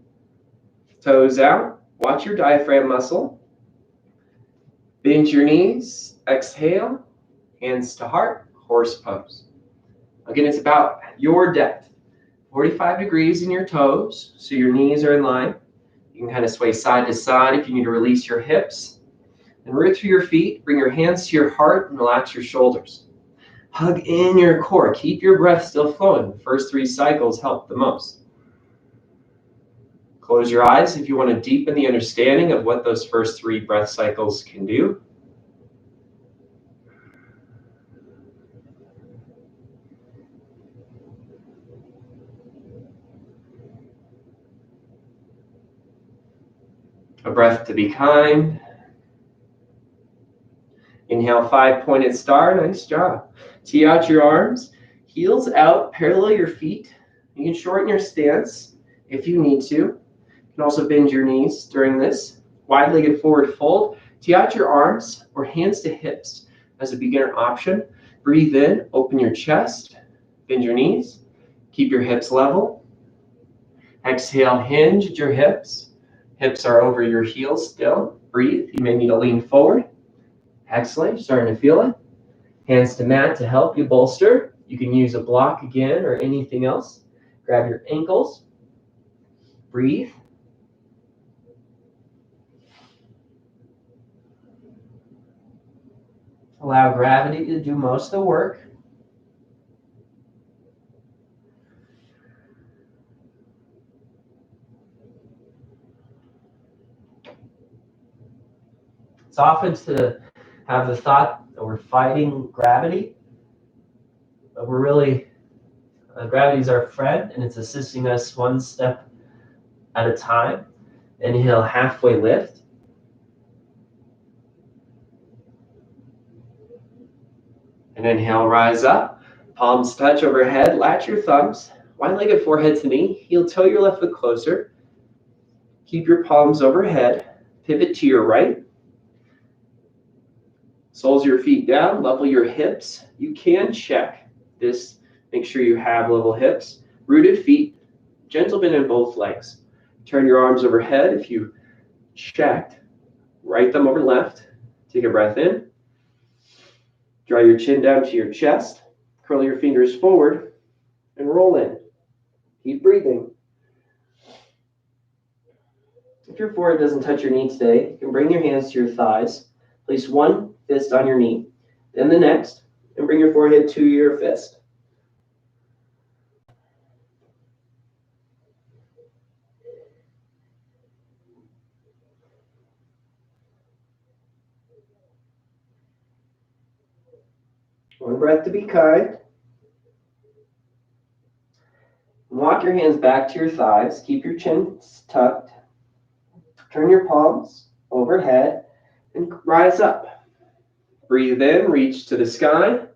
toes out, watch your diaphragm muscle. Bend your knees, exhale, hands to heart, horse pose. Again, it's about your depth. 45 degrees in your toes, so your knees are in line. You can kind of sway side to side if you need to release your hips. And root through your feet, bring your hands to your heart and relax your shoulders. Hug in your core, keep your breath still flowing. The first 3 cycles help the most. Close your eyes if you want to deepen the understanding of what those first 3 breath cycles can do. A breath to be kind. Inhale, 5-pointed star. Nice job. Tee out your arms, heels out, parallel your feet. You can shorten your stance if you need to. You can also bend your knees during this. Wide-legged forward fold. Tee out your arms or hands to hips as a beginner option. Breathe in, open your chest, bend your knees, keep your hips level. Exhale, hinge at your hips. Hips are over your heels still. Breathe. You may need to lean forward. Excellent. You're starting to feel it. Hands to mat to help you bolster. You can use a block again or anything else. Grab your ankles. Breathe. Allow gravity to do most of the work. It's often to have the thought that we're fighting gravity, but we're really, gravity is our friend and it's assisting us 1 step at a time. Inhale, halfway lift. And inhale, rise up. Palms touch overhead, latch your thumbs. Wide-legged forehead to knee. Heel toe your left foot closer. Keep your palms overhead. Pivot to your right. Soles of your feet down, level your hips. You can check this. Make sure you have level hips. Rooted feet, gentle bend in both legs. Turn your arms overhead. If you checked, right thumb over left. Take a breath in. Draw your chin down to your chest. Curl your fingers forward and roll in. Keep breathing. If your forehead doesn't touch your knee today, you can bring your hands to your thighs. Place 1 fist on your knee, then the next, and bring your forehead to your fist. One breath to be kind. Walk your hands back to your thighs. Keep your chin tucked. Turn your palms overhead and rise up. Breathe in, reach to the sky.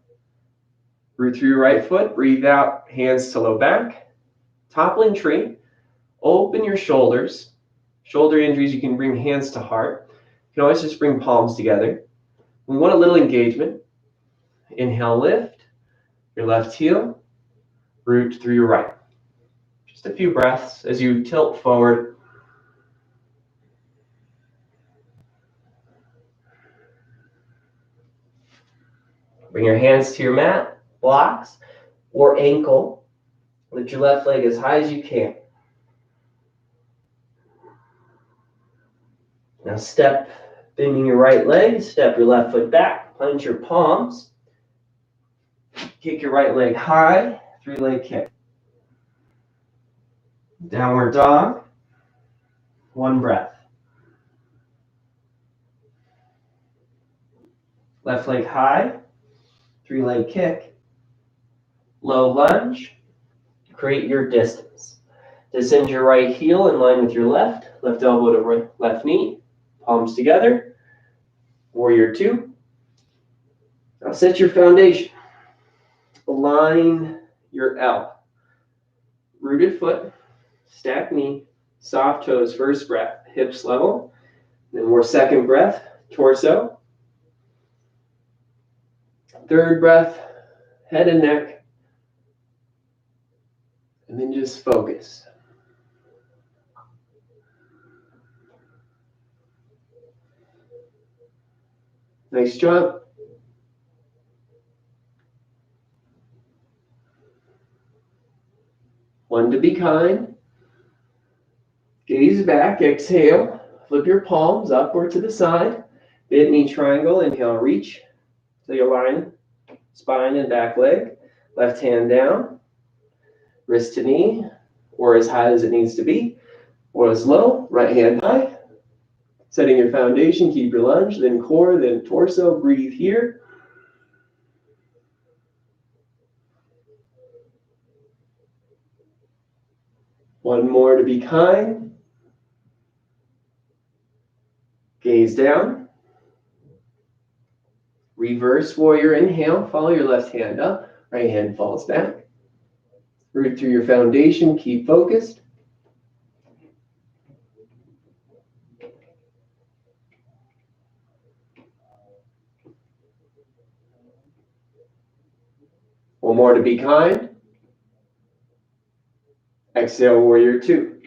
Root through your right foot. Breathe out, hands to low back. Toppling tree. Open your shoulders. Shoulder injuries, you can bring hands to heart. You can always just bring palms together. We want a little engagement. Inhale, lift. Your left heel. Root through your right. Just a few breaths as you tilt forward. Bring your hands to your mat, blocks, or ankle. Lift your left leg as high as you can. Now step, bending your right leg, step your left foot back, plant your palms. Kick your right leg high, 3-leg kick. Downward dog, 1 breath. Left leg high, 3-leg kick. Low lunge, create your distance. Descend your right heel in line with your left elbow to left knee, palms together. Warrior 2. Now set your foundation. Align your L. Rooted foot, stacked knee, soft toes, first breath, hips level. Then more second breath, torso. Third breath, head and neck. And then just focus. Nice job. One to be kind. Gaze back, exhale. Flip your palms upward to the side. Bent knee triangle, inhale, reach. So you align spine and back leg. Left hand down. Wrist to knee, or as high as it needs to be, or as low. Right hand high. Setting your foundation, keep your lunge, then core, then torso. Breathe here. One more to be kind. Gaze down. Reverse warrior, inhale. Follow your left hand up. Right hand falls back. Root through your foundation. Keep focused. One more to be kind. Exhale, warrior 2.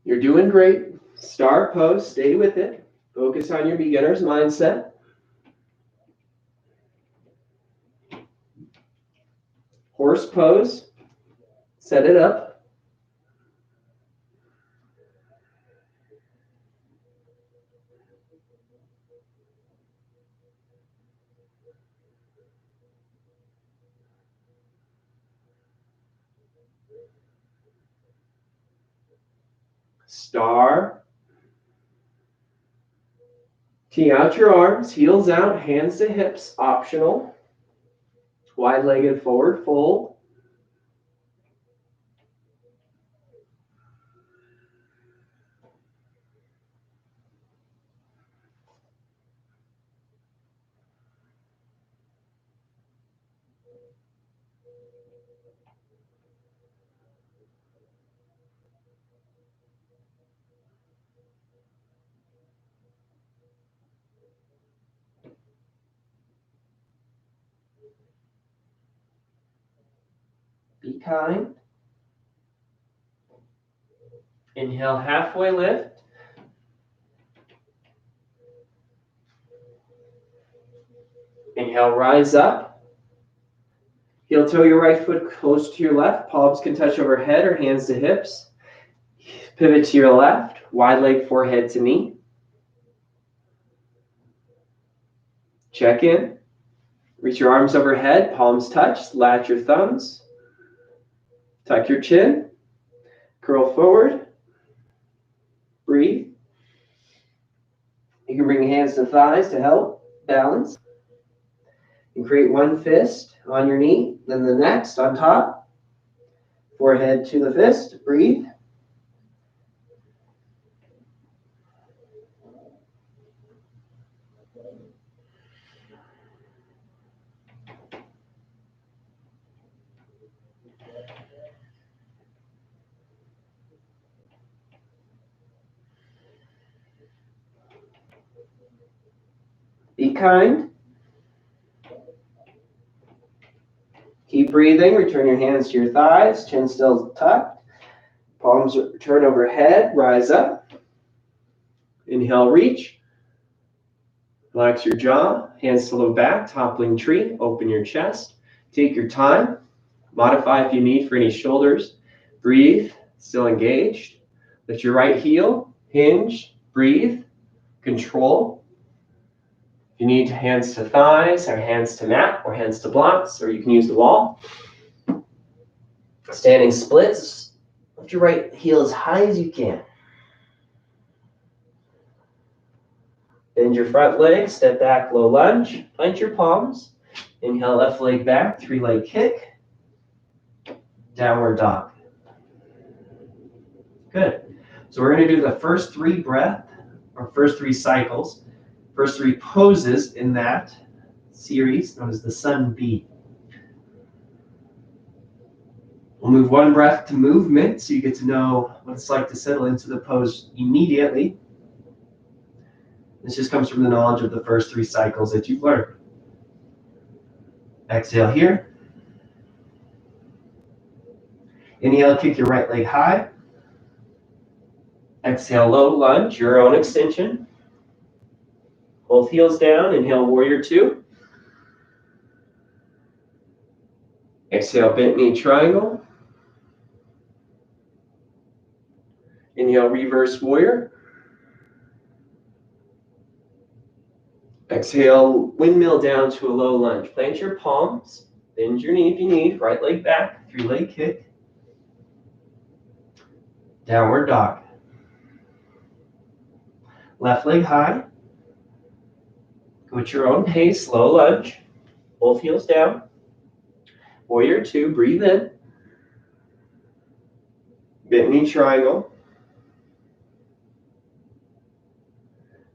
You're doing great. Star pose, stay with it. Focus on your beginner's mindset. Horse pose, set it up. Star. Tee out your arms, heels out, hands to hips, optional. Wide-legged forward fold. Be kind. Inhale, halfway lift. Inhale, rise up. Heel toe your right foot close to your left. Palms can touch overhead or hands to hips. Pivot to your left. Wide leg forehead to knee. Check in. Reach your arms overhead. Palms touch. Latch your thumbs. Tuck your chin. Curl forward. Breathe. You can bring hands to thighs to help balance. And create one fist on your knee, then the next on top. Forehead to the fist. Breathe. Be kind. Keep breathing. Return your hands to your thighs. Chin still tucked. Palms turn overhead. Rise up. Inhale, reach. Relax your jaw, hands to low back, toppling tree. Open your chest. Take your time. Modify if you need for any shoulders. Breathe, still engaged. Lift your right heel, hinge, breathe, control. If you need hands to thighs, or hands to mat, or hands to blocks, or you can use the wall. Standing splits. Lift your right heel as high as you can. Bend your front leg, step back, low lunge. Plant your palms. Inhale, left leg back, 3-leg kick. Downward dog. Good. So we're going to do the first 3 breath, or first 3 cycles, first 3 poses in that series known as the Sun B. We'll move 1 breath to movement so you get to know what it's like to settle into the pose immediately. This just comes from the knowledge of the first 3 cycles that you've learned. Exhale here. Inhale, kick your right leg high. Exhale, low lunge, your own extension. Both heels down. Inhale, warrior 2. Exhale, bent knee triangle. Inhale, reverse warrior. Exhale, windmill down to a low lunge. Plant your palms. Bend your knee if you need. Right leg back, 3-leg kick. Downward dog. Left leg high. Go at your own pace, low lunge. Both heels down. Warrior 2, breathe in. Bent knee triangle.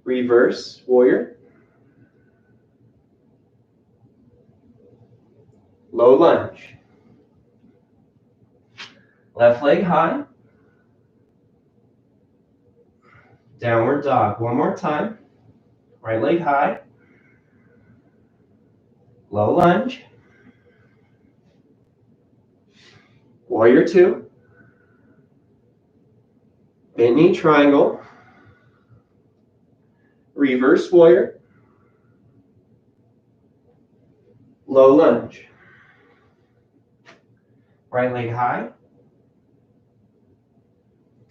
Reverse warrior. Low lunge. Left leg high. Downward dog. One more time. Right leg high. Low lunge. Warrior 2. Bent knee triangle. Reverse warrior. Low lunge. Right leg high.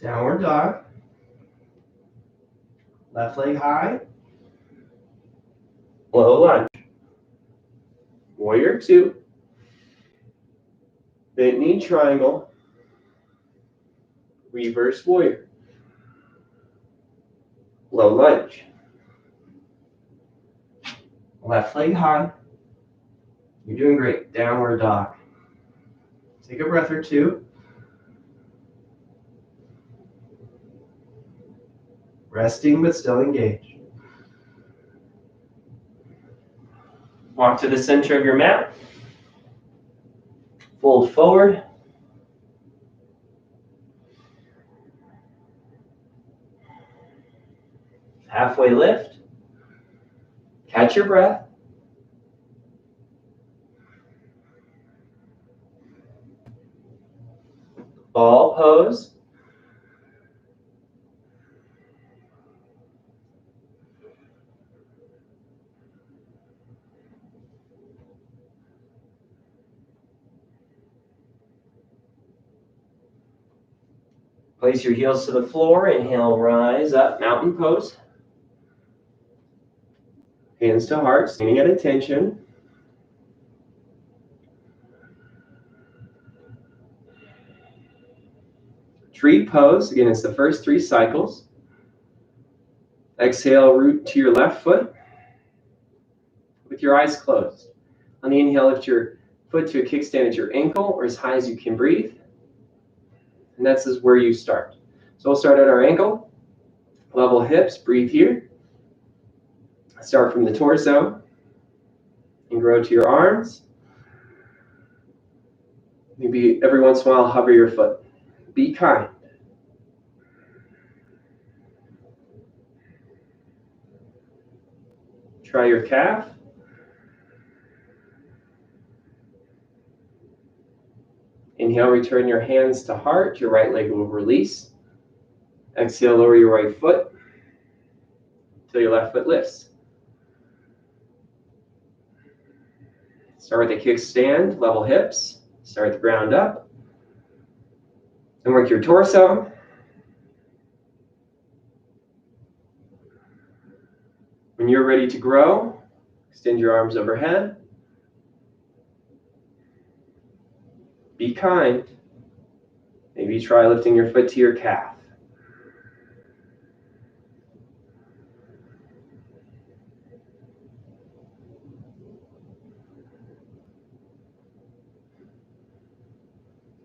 Downward dog. Left leg high. Low lunge. Warrior 2. Bent knee triangle. Reverse warrior. Low lunge. Left leg high. You're doing great. Downward dog. Take a breath or 2. Resting but still engaged. Walk to the center of your mat. Fold forward. Halfway lift. Catch your breath. Ball pose. Place your heels to the floor. Inhale, rise up, mountain pose. Hands to heart, standing at attention. Tree pose. Again, it's the first 3 cycles. Exhale, root to your left foot with your eyes closed. On the inhale, lift your foot to a kickstand at your ankle or as high as you can breathe. And that's where you start. So we'll start at our ankle. Level hips, breathe here. Start from the torso and grow to your arms. Maybe every once in a while, hover your foot. Be kind. Try your calf. Inhale, return your hands to heart. Your right leg will release. Exhale, lower your right foot. till your left foot lifts. Start with a kickstand, level hips. Start the ground up. And work your torso. When you're ready to grow, extend your arms overhead. Be kind. Maybe try lifting your foot to your calf.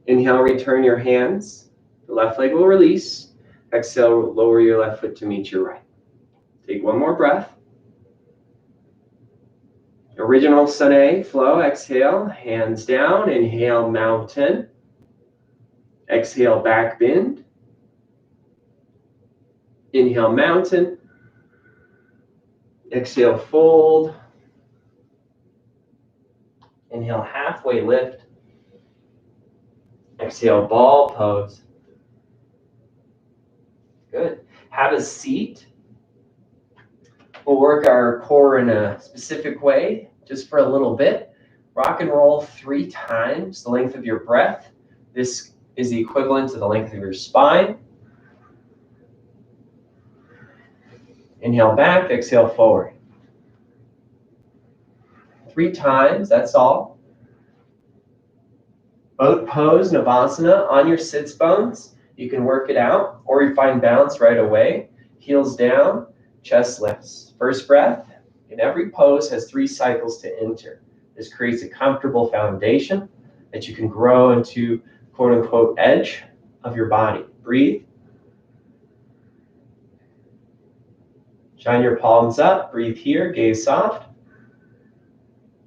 Inhale, return your hands. The left leg will release. Exhale, lower your left foot to meet your right. Take one more breath. Original Sane flow. Exhale, hands down. Inhale, mountain. Exhale, back bend. Inhale, mountain. Exhale, fold. Inhale, halfway lift. Exhale, ball pose. Good. Have a seat. We'll work our core in a specific way just for a little bit. Rock and roll 3 times the length of your breath. This is the equivalent to the length of your spine. Inhale back, exhale forward. 3 times, that's all. Boat pose, Navasana, on your sits bones. You can work it out, or you find balance right away. Heels down, chest lifts. First breath, and every pose has 3 cycles to enter. This creates a comfortable foundation that you can grow into, quote unquote, edge of your body. Breathe. Shine your palms up, breathe here, gaze soft.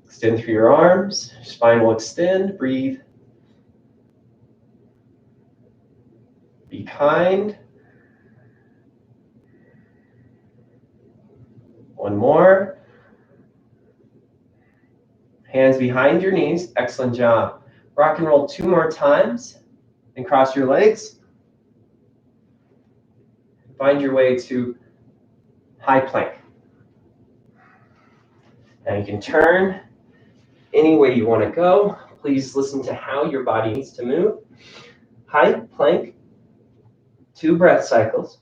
Extend through your arms, spine will extend, breathe. Be kind. One more. Hands behind your knees, excellent job. Rock and roll 2 more times and cross your legs. Find your way to high plank. Now you can turn any way you want to go. Please listen to how your body needs to move. High plank, 2 breath cycles.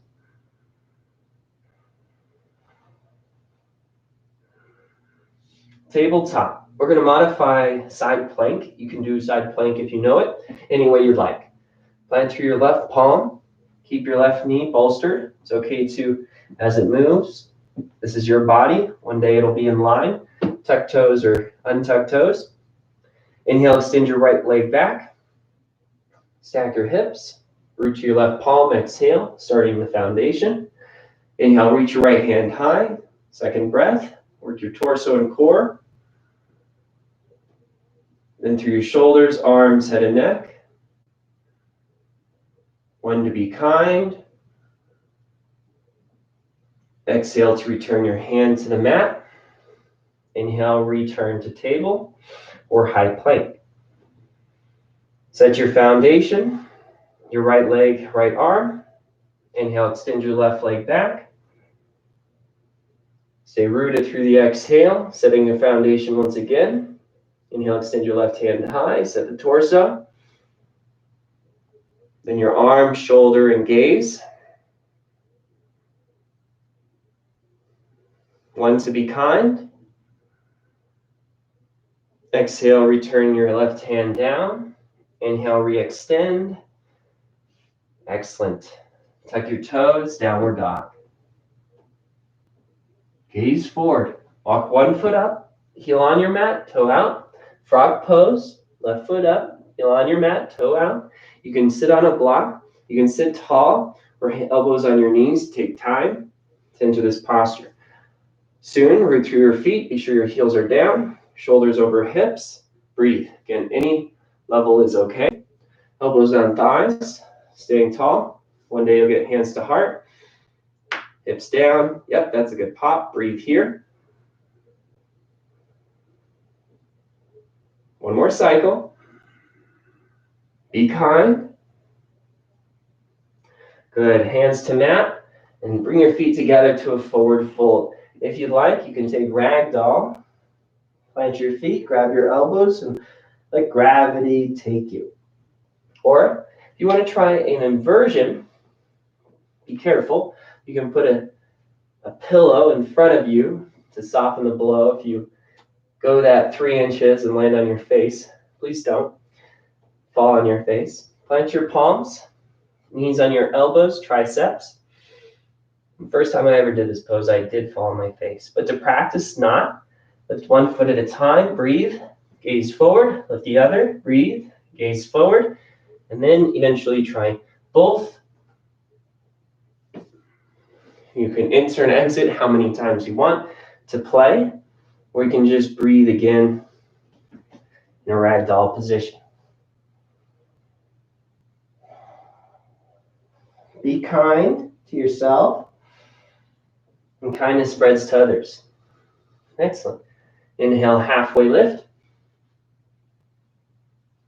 Tabletop. We're going to modify side plank. You can do side plank if you know it, any way you'd like. Plant through your left palm. Keep your left knee bolstered. It's okay to, as it moves, this is your body. One day it'll be in line. Tuck toes or untuck toes. Inhale, extend your right leg back. Stack your hips. Root to your left palm, exhale, starting the foundation. Inhale, reach your right hand high. Second breath, work your torso and core. Then through your shoulders, arms, head, and neck. 1 to be kind. Exhale to return your hand to the mat. Inhale, return to table or high plank. Set your foundation, your right leg, right arm. Inhale, extend your left leg back. Stay rooted through the exhale, setting the foundation once again. Inhale, extend your left hand high, set the torso. Then your arm, shoulder, and gaze. 1 to be kind. Exhale, return your left hand down. Inhale, re-extend. Excellent. Tuck your toes, downward dog. Gaze forward. Walk 1 foot up, heel on your mat, toe out. Frog pose, left foot up, heel on your mat, toe out. You can sit on a block. You can sit tall or elbows on your knees. Take time to enter this posture. Soon, root through your feet. Be sure your heels are down, shoulders over hips. Breathe. Again, any level is okay. Elbows on thighs, staying tall. One day you'll get hands to heart. Hips down. Yep, that's a good pop. Breathe here. 1 more cycle. Be kind. Good. Hands to mat. And bring your feet together to a forward fold. If you'd like, you can take ragdoll, plant your feet, grab your elbows, and let gravity take you. Or if you want to try an inversion, be careful. You can put a pillow in front of you to soften the blow. If you go that 3 inches and land on your face, please don't fall on your face. Plant your palms, knees on your elbows, triceps. The first time I ever did this pose, I did fall on my face. But to practice not, lift one foot at a time, breathe, gaze forward, lift the other, breathe, gaze forward, and then eventually try both. You can enter and exit how many times you want to play, or you can just breathe again in a ragdoll position. Be kind to yourself, and kindness spreads to others. Excellent. Inhale, halfway lift.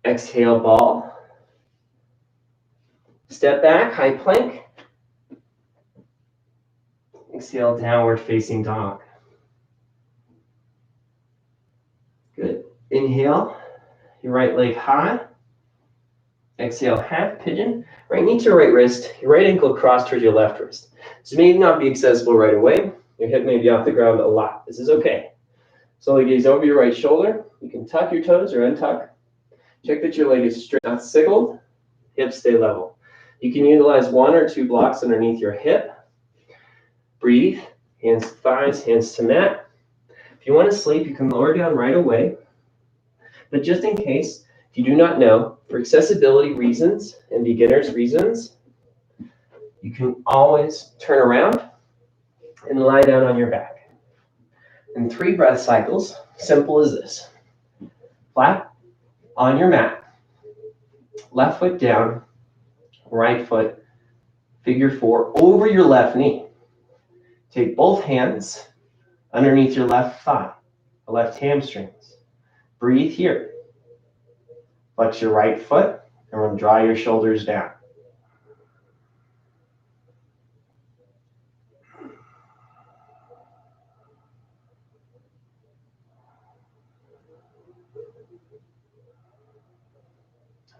Exhale, ball. Step back, high plank. Exhale, downward facing dog. Good. Inhale, your right leg high. Exhale, half pigeon. Right knee to your right wrist, your right ankle crossed towards your left wrist. This may not be accessible right away. Your hip may be off the ground a lot. This is okay. Slowly gaze over your right shoulder. You can tuck your toes or untuck. Check that your leg is straight, not sickled. Hips stay level. You can utilize 1 or 2 blocks underneath your hip. Breathe. Hands to thighs, hands to mat. If you want to sleep, you can lower down right away. But just in case, if you do not know, for accessibility reasons and beginners reasons, you can always turn around and lie down on your back. In 3 breath cycles, simple as this. Flat on your mat. Left foot down, right foot, figure 4 over your left knee. Take both hands underneath your left thigh, the left hamstrings. Breathe here. Flex your right foot and we'll draw your shoulders down.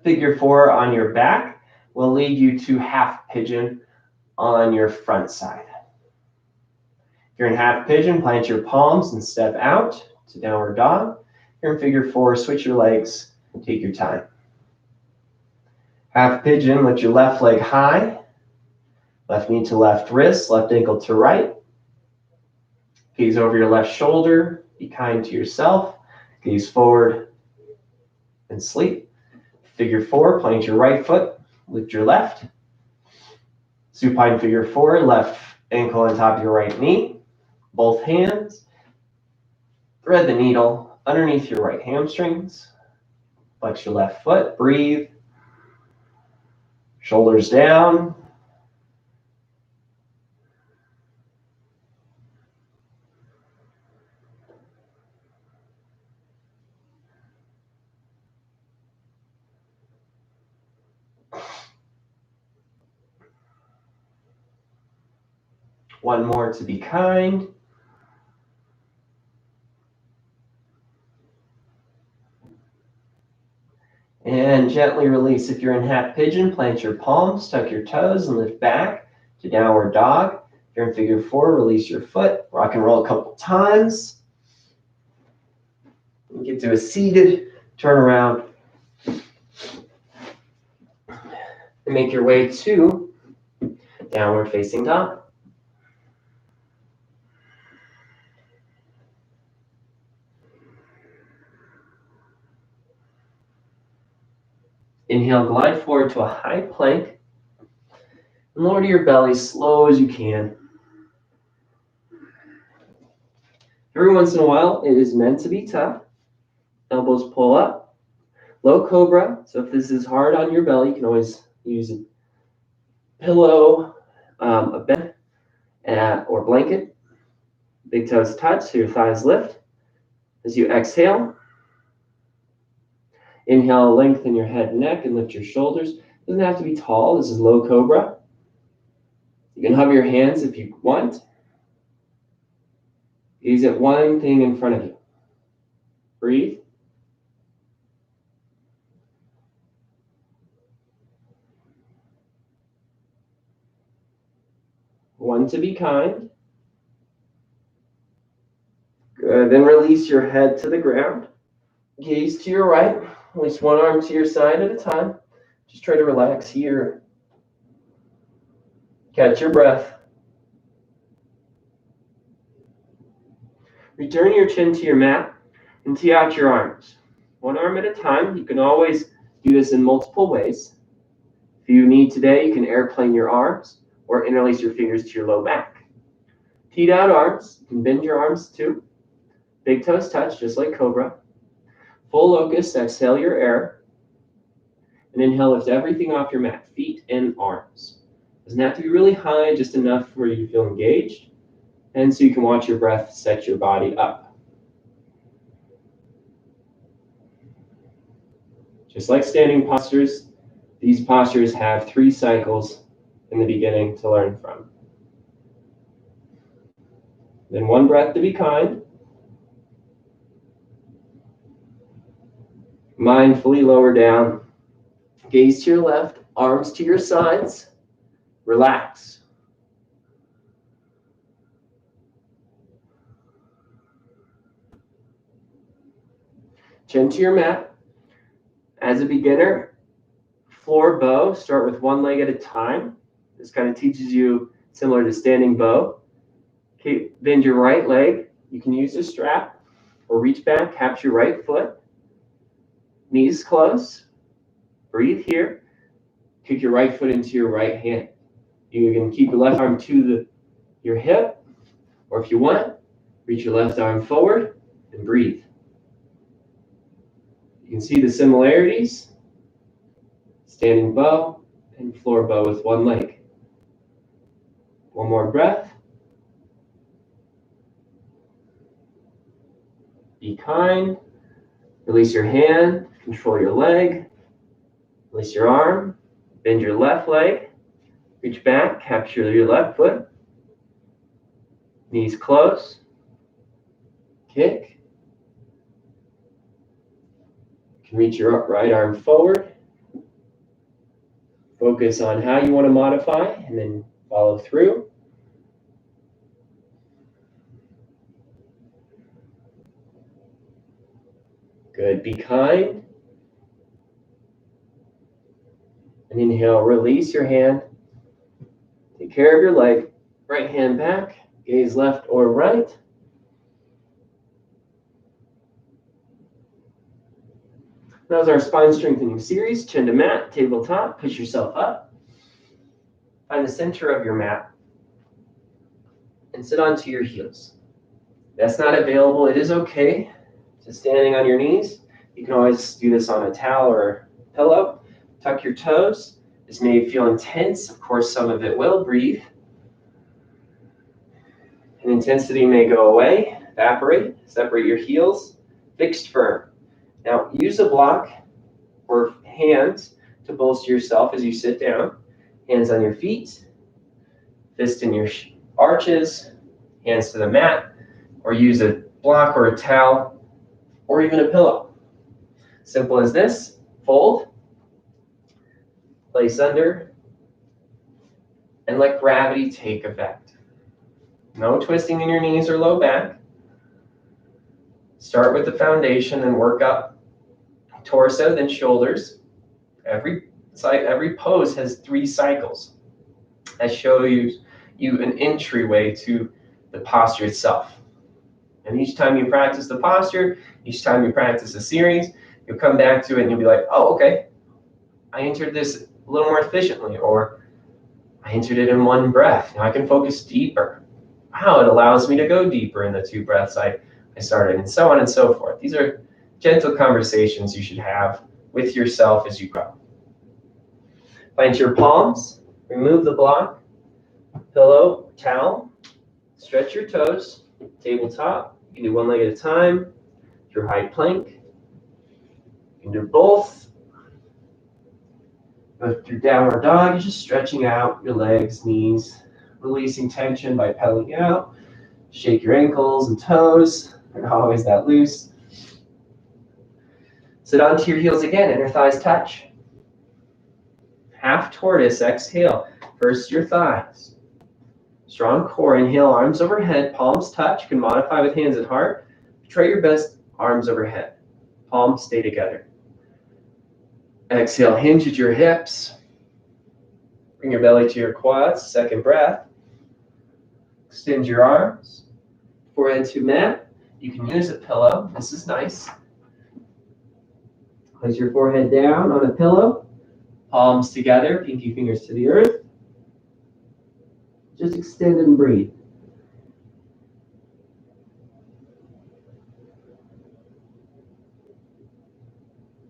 Figure 4 on your back will lead you to half pigeon on your front side. If you're in half pigeon, plant your palms and step out to downward dog. If you're in figure 4, switch your legs, take your time. Half pigeon, lift your left leg high, left knee to left wrist, left ankle to right. Gaze over your left shoulder, be kind to yourself, gaze forward and sleep. Figure 4, plant your right foot, lift your left. Supine figure 4, left ankle on top of your right knee. Both hands, thread the needle underneath your right hamstrings. Flex your left foot, breathe. Shoulders down. One more to be kind. And gently release. If you're in half pigeon, plant your palms, tuck your toes, and lift back to downward dog. If you're in figure 4, release your foot. Rock and roll a couple times. And get to a seated turnaround. And make your way to downward facing dog. Inhale, glide forward to a high plank. And lower to your belly slow as you can. Every once in a while, it is meant to be tough. Elbows pull up. Low cobra. So if this is hard on your belly, you can always use a pillow, a bed, or blanket. Big toes touch, so your thighs lift. As you exhale, inhale, lengthen your head and neck and lift your shoulders. Doesn't have to be tall. This is low cobra. You can hover your hands if you want. Gaze at one thing in front of you. Breathe. One, to be kind. Good. Then release your head to the ground. Gaze to your right. Release one arm to your side at a time. Just try to relax here. Catch your breath. Return your chin to your mat and tee out your arms. One arm at a time. You can always do this in multiple ways. If you need today, you can airplane your arms or interlace your fingers to your low back. Teed out arms. You can bend your arms too. Big toes touch, just like cobra. Full locust, exhale your air. And inhale, lift everything off your mat, feet and arms. Doesn't have to be really high, just enough where you feel engaged. And so you can watch your breath set your body up. Just like standing postures, these postures have 3 cycles in the beginning to learn from. Then one breath to be kind. Mindfully lower down. Gaze to your left, arms to your sides. Relax. Chin to your mat. As a beginner, floor bow, start with one leg at a time. This kind of teaches you, similar to standing bow. Okay, bend your right leg. You can use a strap or reach back, catch your right foot. Knees close. Breathe here. Kick your right foot into your right hand. You can keep your left arm to your hip, or if you want, reach your left arm forward and breathe. You can see the similarities. Standing bow and floor bow with one leg. One more breath. Be kind. Release your hand. Control your leg. Release your arm. Bend your left leg. Reach back. Capture your left foot. Knees close. Kick. You can reach your right arm forward. Focus on how you want to modify and then follow through. Good. Be kind. And inhale, release your hand. Take care of your leg. Right hand back. Gaze left or right. That was our spine strengthening series. Chin to mat, tabletop, push yourself up. Find the center of your mat and sit onto your heels. If that's not available, it is okay. Just standing on your knees. You can always do this on a towel or pillow. Tuck your toes. This may feel intense. Of course, some of it will. Breathe. And intensity may go away, evaporate. Separate your heels. Fixed firm. Now, use a block or hands to bolster yourself as you sit down. Hands on your feet, fist in your arches, hands to the mat, or use a block or a towel, or even a pillow. Simple as this. Fold, place under, and let gravity take effect. No twisting in your knees or low back. Start with the foundation and work up. Torso, then shoulders. Every pose has 3 cycles. I show you an entryway to the posture itself. And each time you practice the posture, each time you practice a series, you'll come back to it and you'll be like, oh, okay, I entered this a little more efficiently, or I entered it in one breath. Now I can focus deeper. Wow, it allows me to go deeper in the 2 breaths I started, and so on and so forth. These are gentle conversations you should have with yourself as you grow. Find your palms, remove the block, pillow, towel, stretch your toes, tabletop. You can do one leg at a time, your high plank. You can do both. Go through downward dog, you're just stretching out your legs, knees, releasing tension by pedaling out. Shake your ankles and toes. They're not always that loose. Sit onto your heels again, inner thighs touch. Half tortoise, exhale. First your thighs. Strong core, inhale, arms overhead, palms touch. You can modify with hands at heart. Try your best, arms overhead. Palms stay together. Exhale, hinge at your hips. Bring your belly to your quads. Second breath. Extend your arms. Forehead to mat. You can use a pillow. This is nice. Place your forehead down on a pillow. Palms together, pinky fingers to the earth. Just extend and breathe.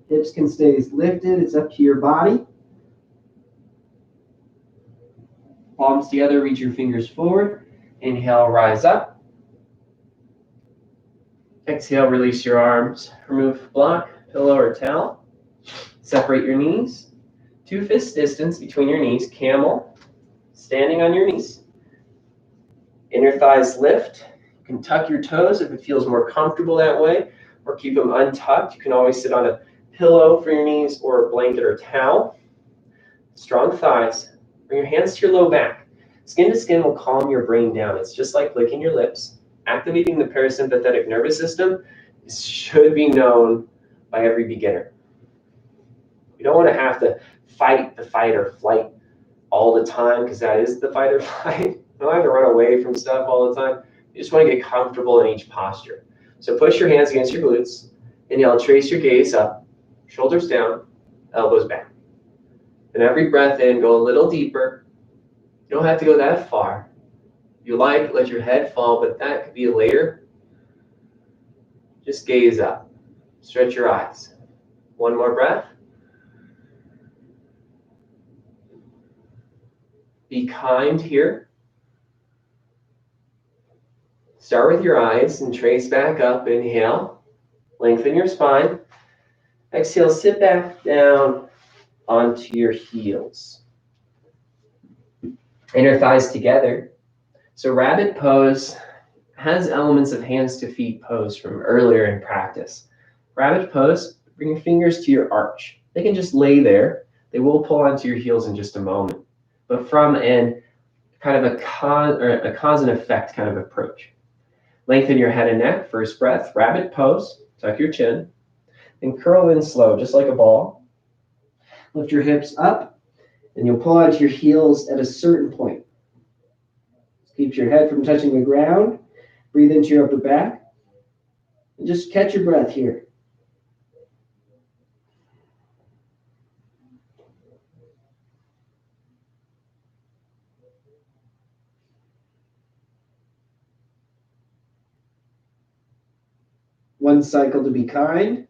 Hips can stay lifted. It's up to your body. Palms together, reach your fingers forward. Inhale, rise up. Exhale, release your arms. Remove block, pillow, or towel. Separate your knees. 2 fist distance between your knees. Camel. Standing on your knees. Inner thighs lift. You can tuck your toes if it feels more comfortable that way, or keep them untucked. You can always sit on a pillow for your knees or a blanket or towel. Strong thighs. Bring your hands to your low back. Skin to skin will calm your brain down. It's just like licking your lips. Activating the parasympathetic nervous system should be known by every beginner. You don't want to have to fight the fight or flight all the time, because that is the fight or flight. You don't have to run away from stuff all the time. You just want to get comfortable in each posture. So push your hands against your glutes. Inhale, trace your gaze up, shoulders down, elbows back. And every breath in, go a little deeper. You don't have to go that far. If you like, let your head fall, but that could be later. Just gaze up. Stretch your eyes. One more breath. Be kind here. Start with your eyes and trace back up. Inhale. Lengthen your spine. Exhale, sit back down onto your heels. Inner thighs together. So rabbit pose has elements of hands to feet pose from earlier in practice. Rabbit pose, bring your fingers to your arch. They can just lay there. They will pull onto your heels in just a moment, but from an kind of a cause and effect kind of approach. Lengthen your head and neck. First breath, rabbit pose. Tuck your chin and curl in slow, just like a ball. Lift your hips up, and you'll pull onto your heels at a certain point. Keep your head from touching the ground. Breathe into your upper back. And just catch your breath here. One cycle to be kind.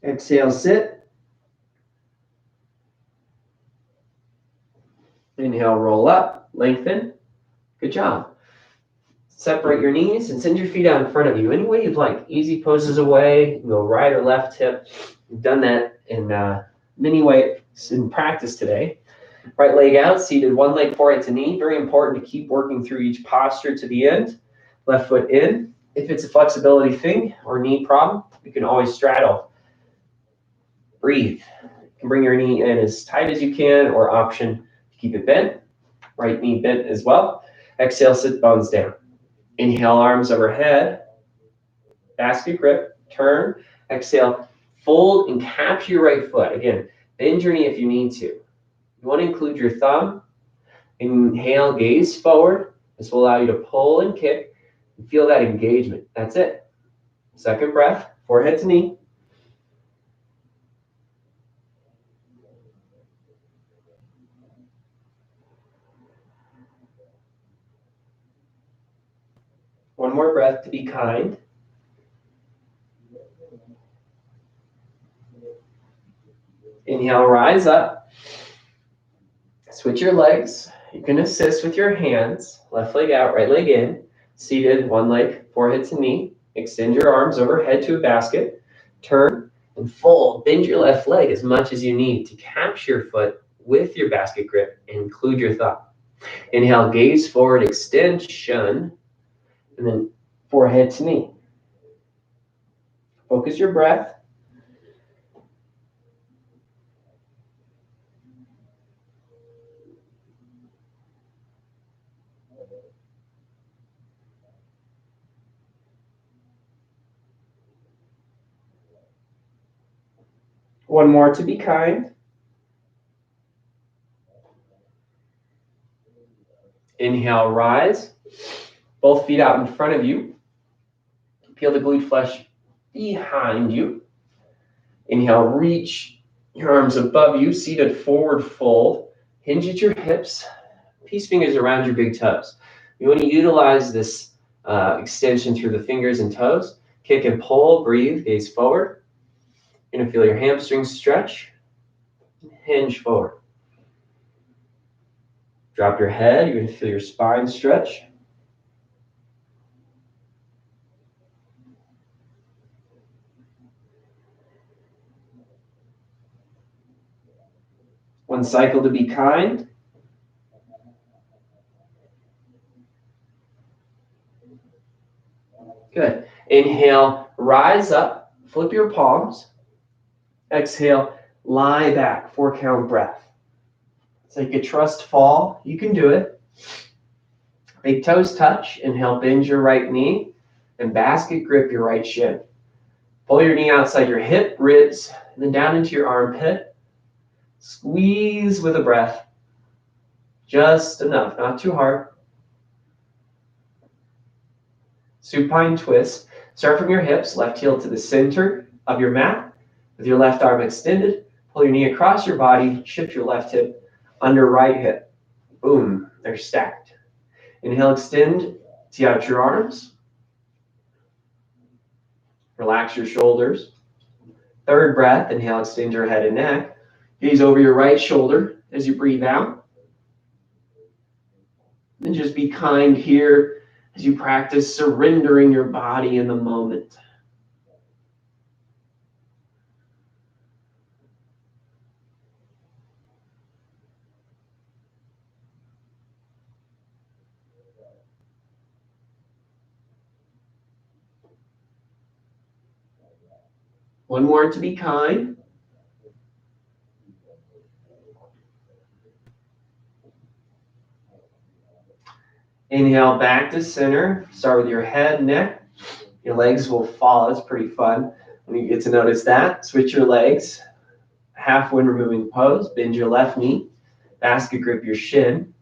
Exhale, sit. Inhale, roll up, lengthen. Good job. Separate your knees and send your feet out in front of you any way you'd like. Easy poses away. You can go right or left hip. We've done that in many ways in practice today. Right leg out, seated, one leg forehead to knee. Very important to keep working through each posture to the end. Left foot in. If it's a flexibility thing or knee problem, you can always straddle. Breathe. You can bring your knee in as tight as you can, or option, keep it bent. Right knee bent as well. Exhale, sit bones down. Inhale, arms overhead. Basket grip. Turn. Exhale, fold and capture your right foot. Again, bend your knee if you need to. You want to include your thumb. Inhale, gaze forward. This will allow you to pull and kick. Feel that engagement. That's it. Second breath, forehead to knee. One more breath to be kind. Inhale, rise up. Switch your legs. You can assist with your hands. Left leg out, right leg in. Seated, one leg, forehead to knee. Extend your arms overhead to a basket. Turn and fold. Bend your left leg as much as you need to capture your foot with your basket grip and include your thumb. Inhale, gaze forward, extension, and then forehead to knee. Focus your breath. One more to be kind. Inhale, rise. Both feet out in front of you. Peel the glute flesh behind you. Inhale, reach your arms above you, seated forward fold. Hinge at your hips. Peace fingers around your big toes. You want to utilize this extension through the fingers and toes. Kick and pull, breathe, gaze forward. You're going to feel your hamstrings stretch. Hinge forward. Drop your head. You're going to feel your spine stretch. One cycle to be kind. Good. Inhale, rise up, flip your palms. Exhale, lie back, 4-count breath. Take a trust fall. You can do it. Big toes touch. Inhale, bend your right knee and basket grip your right shin. Pull your knee outside your hip, ribs, and then down into your armpit. Squeeze with a breath. Just enough, not too hard. Supine twist. Start from your hips, left heel to the center of your mat. With your left arm extended, pull your knee across your body, shift your left hip under right hip. Boom, they're stacked. Inhale, extend, tee out your arms. Relax your shoulders. Third breath, inhale, extend your head and neck. Gaze over your right shoulder as you breathe out. And just be kind here as you practice surrendering your body in the moment. One more to be kind. Inhale back to center. Start with your head, neck. Your legs will follow. It's pretty fun when you get to notice that. Switch your legs. Half wind removing pose. Bend your left knee. Basket grip your shin.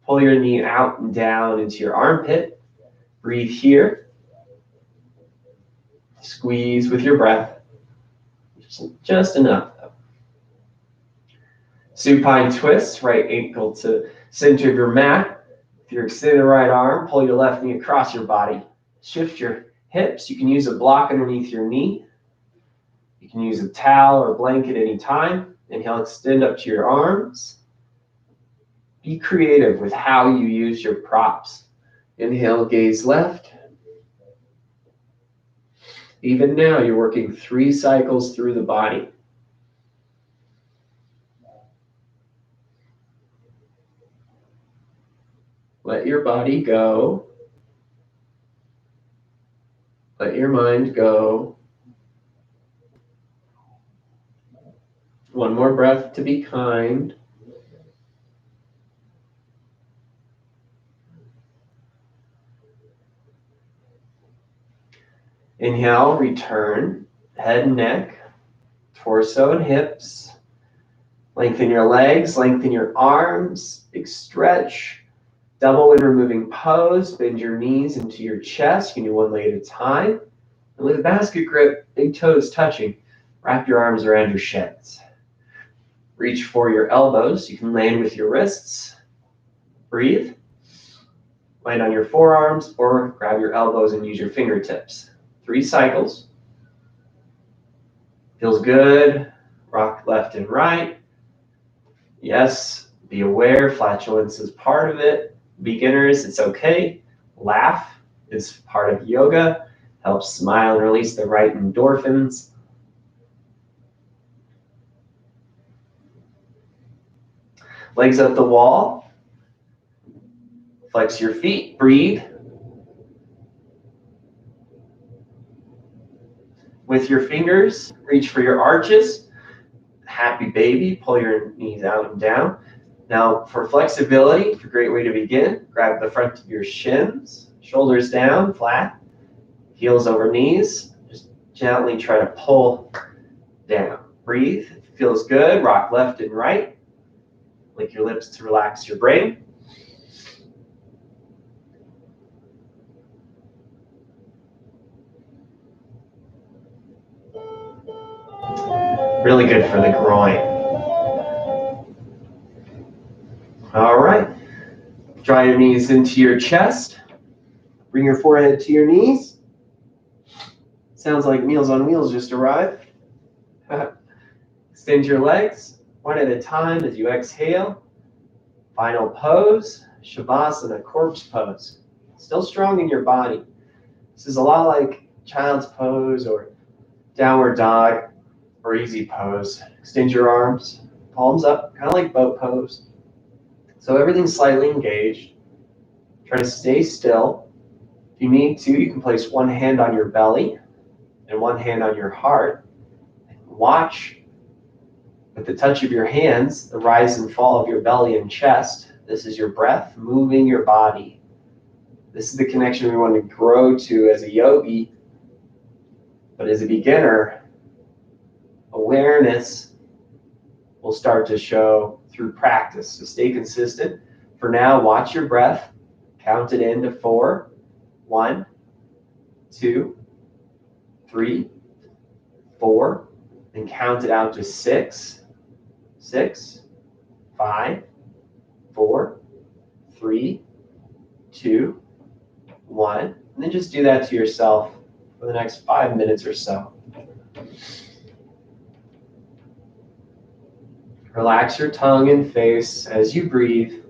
Pull your knee out and down into your armpit. Breathe here. Squeeze with your breath. Just enough. Supine twist. Right ankle to center of your mat. If you're extending the right arm, pull your left knee across your body. Shift your hips. You can use a block underneath your knee. You can use a towel or a blanket anytime. Inhale, extend up to your arms. Be creative with how you use your props. Inhale, gaze left. Even now, you're working 3 cycles through the body. Let your body go. Let your mind go. One more breath to be kind. Inhale, return, head and neck, torso and hips. Lengthen your legs, lengthen your arms, big stretch. Double wind removing pose, bend your knees into your chest. You can do one leg at a time. And with a basket grip, big toes touching, wrap your arms around your shins. Reach for your elbows. You can land with your wrists. Breathe. Land on your forearms or grab your elbows and use your fingertips. 3 cycles. Feels good. Rock left and right. Yes, be aware, flatulence is part of it. Beginners, it's okay. Laugh is part of yoga. Helps smile and release the right endorphins. Legs up the wall. Flex your feet. Breathe. With your fingers, reach for your arches. Happy baby. Pull your knees out and down. Now, for flexibility, it's a great way to begin. Grab the front of your shins. Shoulders down, flat. Heels over knees. Just gently try to pull down. Breathe. If it feels good, rock left and right. Lick your lips to relax your brain. Really good for the groin. All right. Draw your knees into your chest. Bring your forehead to your knees. Sounds like Meals on Wheels just arrived. Extend your legs one at a time as you exhale. Final pose, Shavasana, corpse pose. Still strong in your body. This is a lot like child's pose or downward dog or easy pose. Extend your arms, palms up, kind of like boat pose. So everything's slightly engaged. Try to stay still. If you need to, you can place one hand on your belly and one hand on your heart. Watch with the touch of your hands the rise and fall of your belly and chest. This is your breath moving your body. This is the connection we want to grow to as a yogi. But as a beginner, awareness will start to show through practice. So stay consistent. For now, watch your breath. Count it into 4. 1, 2, 3, 4. Then count it out to 6. 6, 5, 4, 3, 2, 1. And then just do that to yourself for the next 5 minutes or so. Relax your tongue and face as you breathe.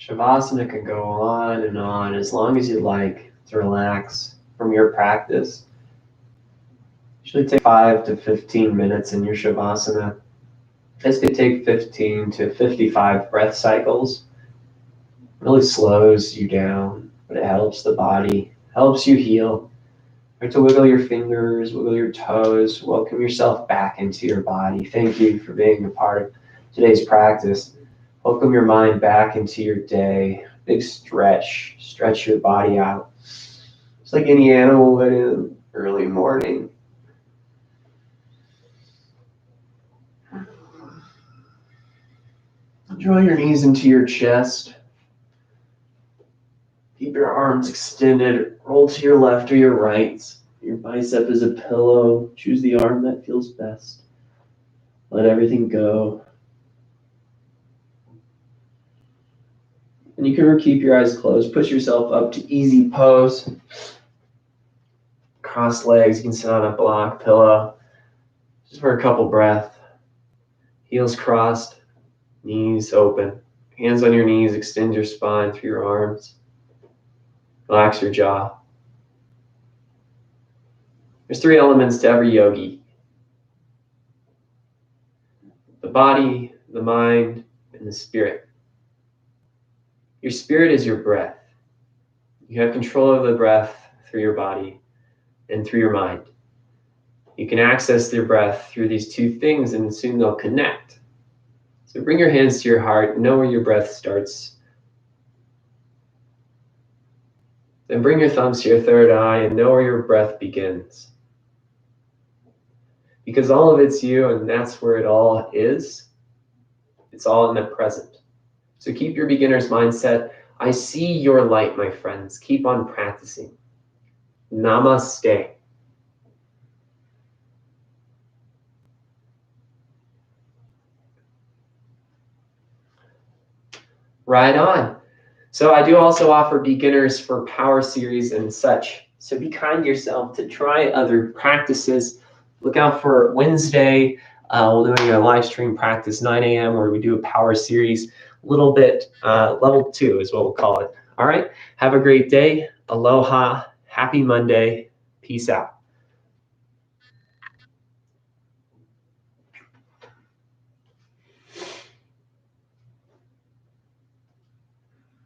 Shavasana can go on and on as long as you like to relax from your practice. Usually take 5 to 15 minutes in your Shavasana. This could take 15 to 55 breath cycles. It really slows you down, but it helps the body, helps you heal. Start to wiggle your fingers, wiggle your toes, welcome yourself back into your body. Thank you for being a part of today's practice. Welcome your mind back into your day. Big stretch. Stretch your body out. Just like any animal would in early morning. Draw your knees into your chest. Keep your arms extended. Roll to your left or your right. Your bicep is a pillow. Choose the arm that feels best. Let everything go. And you can keep your eyes closed. Push yourself up to easy pose. Cross legs. You can sit on a block, pillow. Just for a couple breaths. Heels crossed. Knees open. Hands on your knees. Extend your spine through your arms. Relax your jaw. There's 3 elements to every yogi. The body, the mind, and the spirit. Your spirit is your breath. You have control of the breath through your body and through your mind. You can access your breath through these 2 things and soon they'll connect. So bring your hands to your heart, know where your breath starts. Then bring your thumbs to your third eye and know where your breath begins. Because all of it's you and that's where it all is. It's all in the present. So keep your beginner's mindset. I see your light, my friends. Keep on practicing. Namaste. Right on. So I do also offer beginners for power series and such. So be kind to yourself to try other practices. Look out for Wednesday. We're doing a live stream practice 9 a.m. where we do a power series. A little bit, level 2 is what we'll call it. All right. Have a great day. Aloha. Happy Monday. Peace out.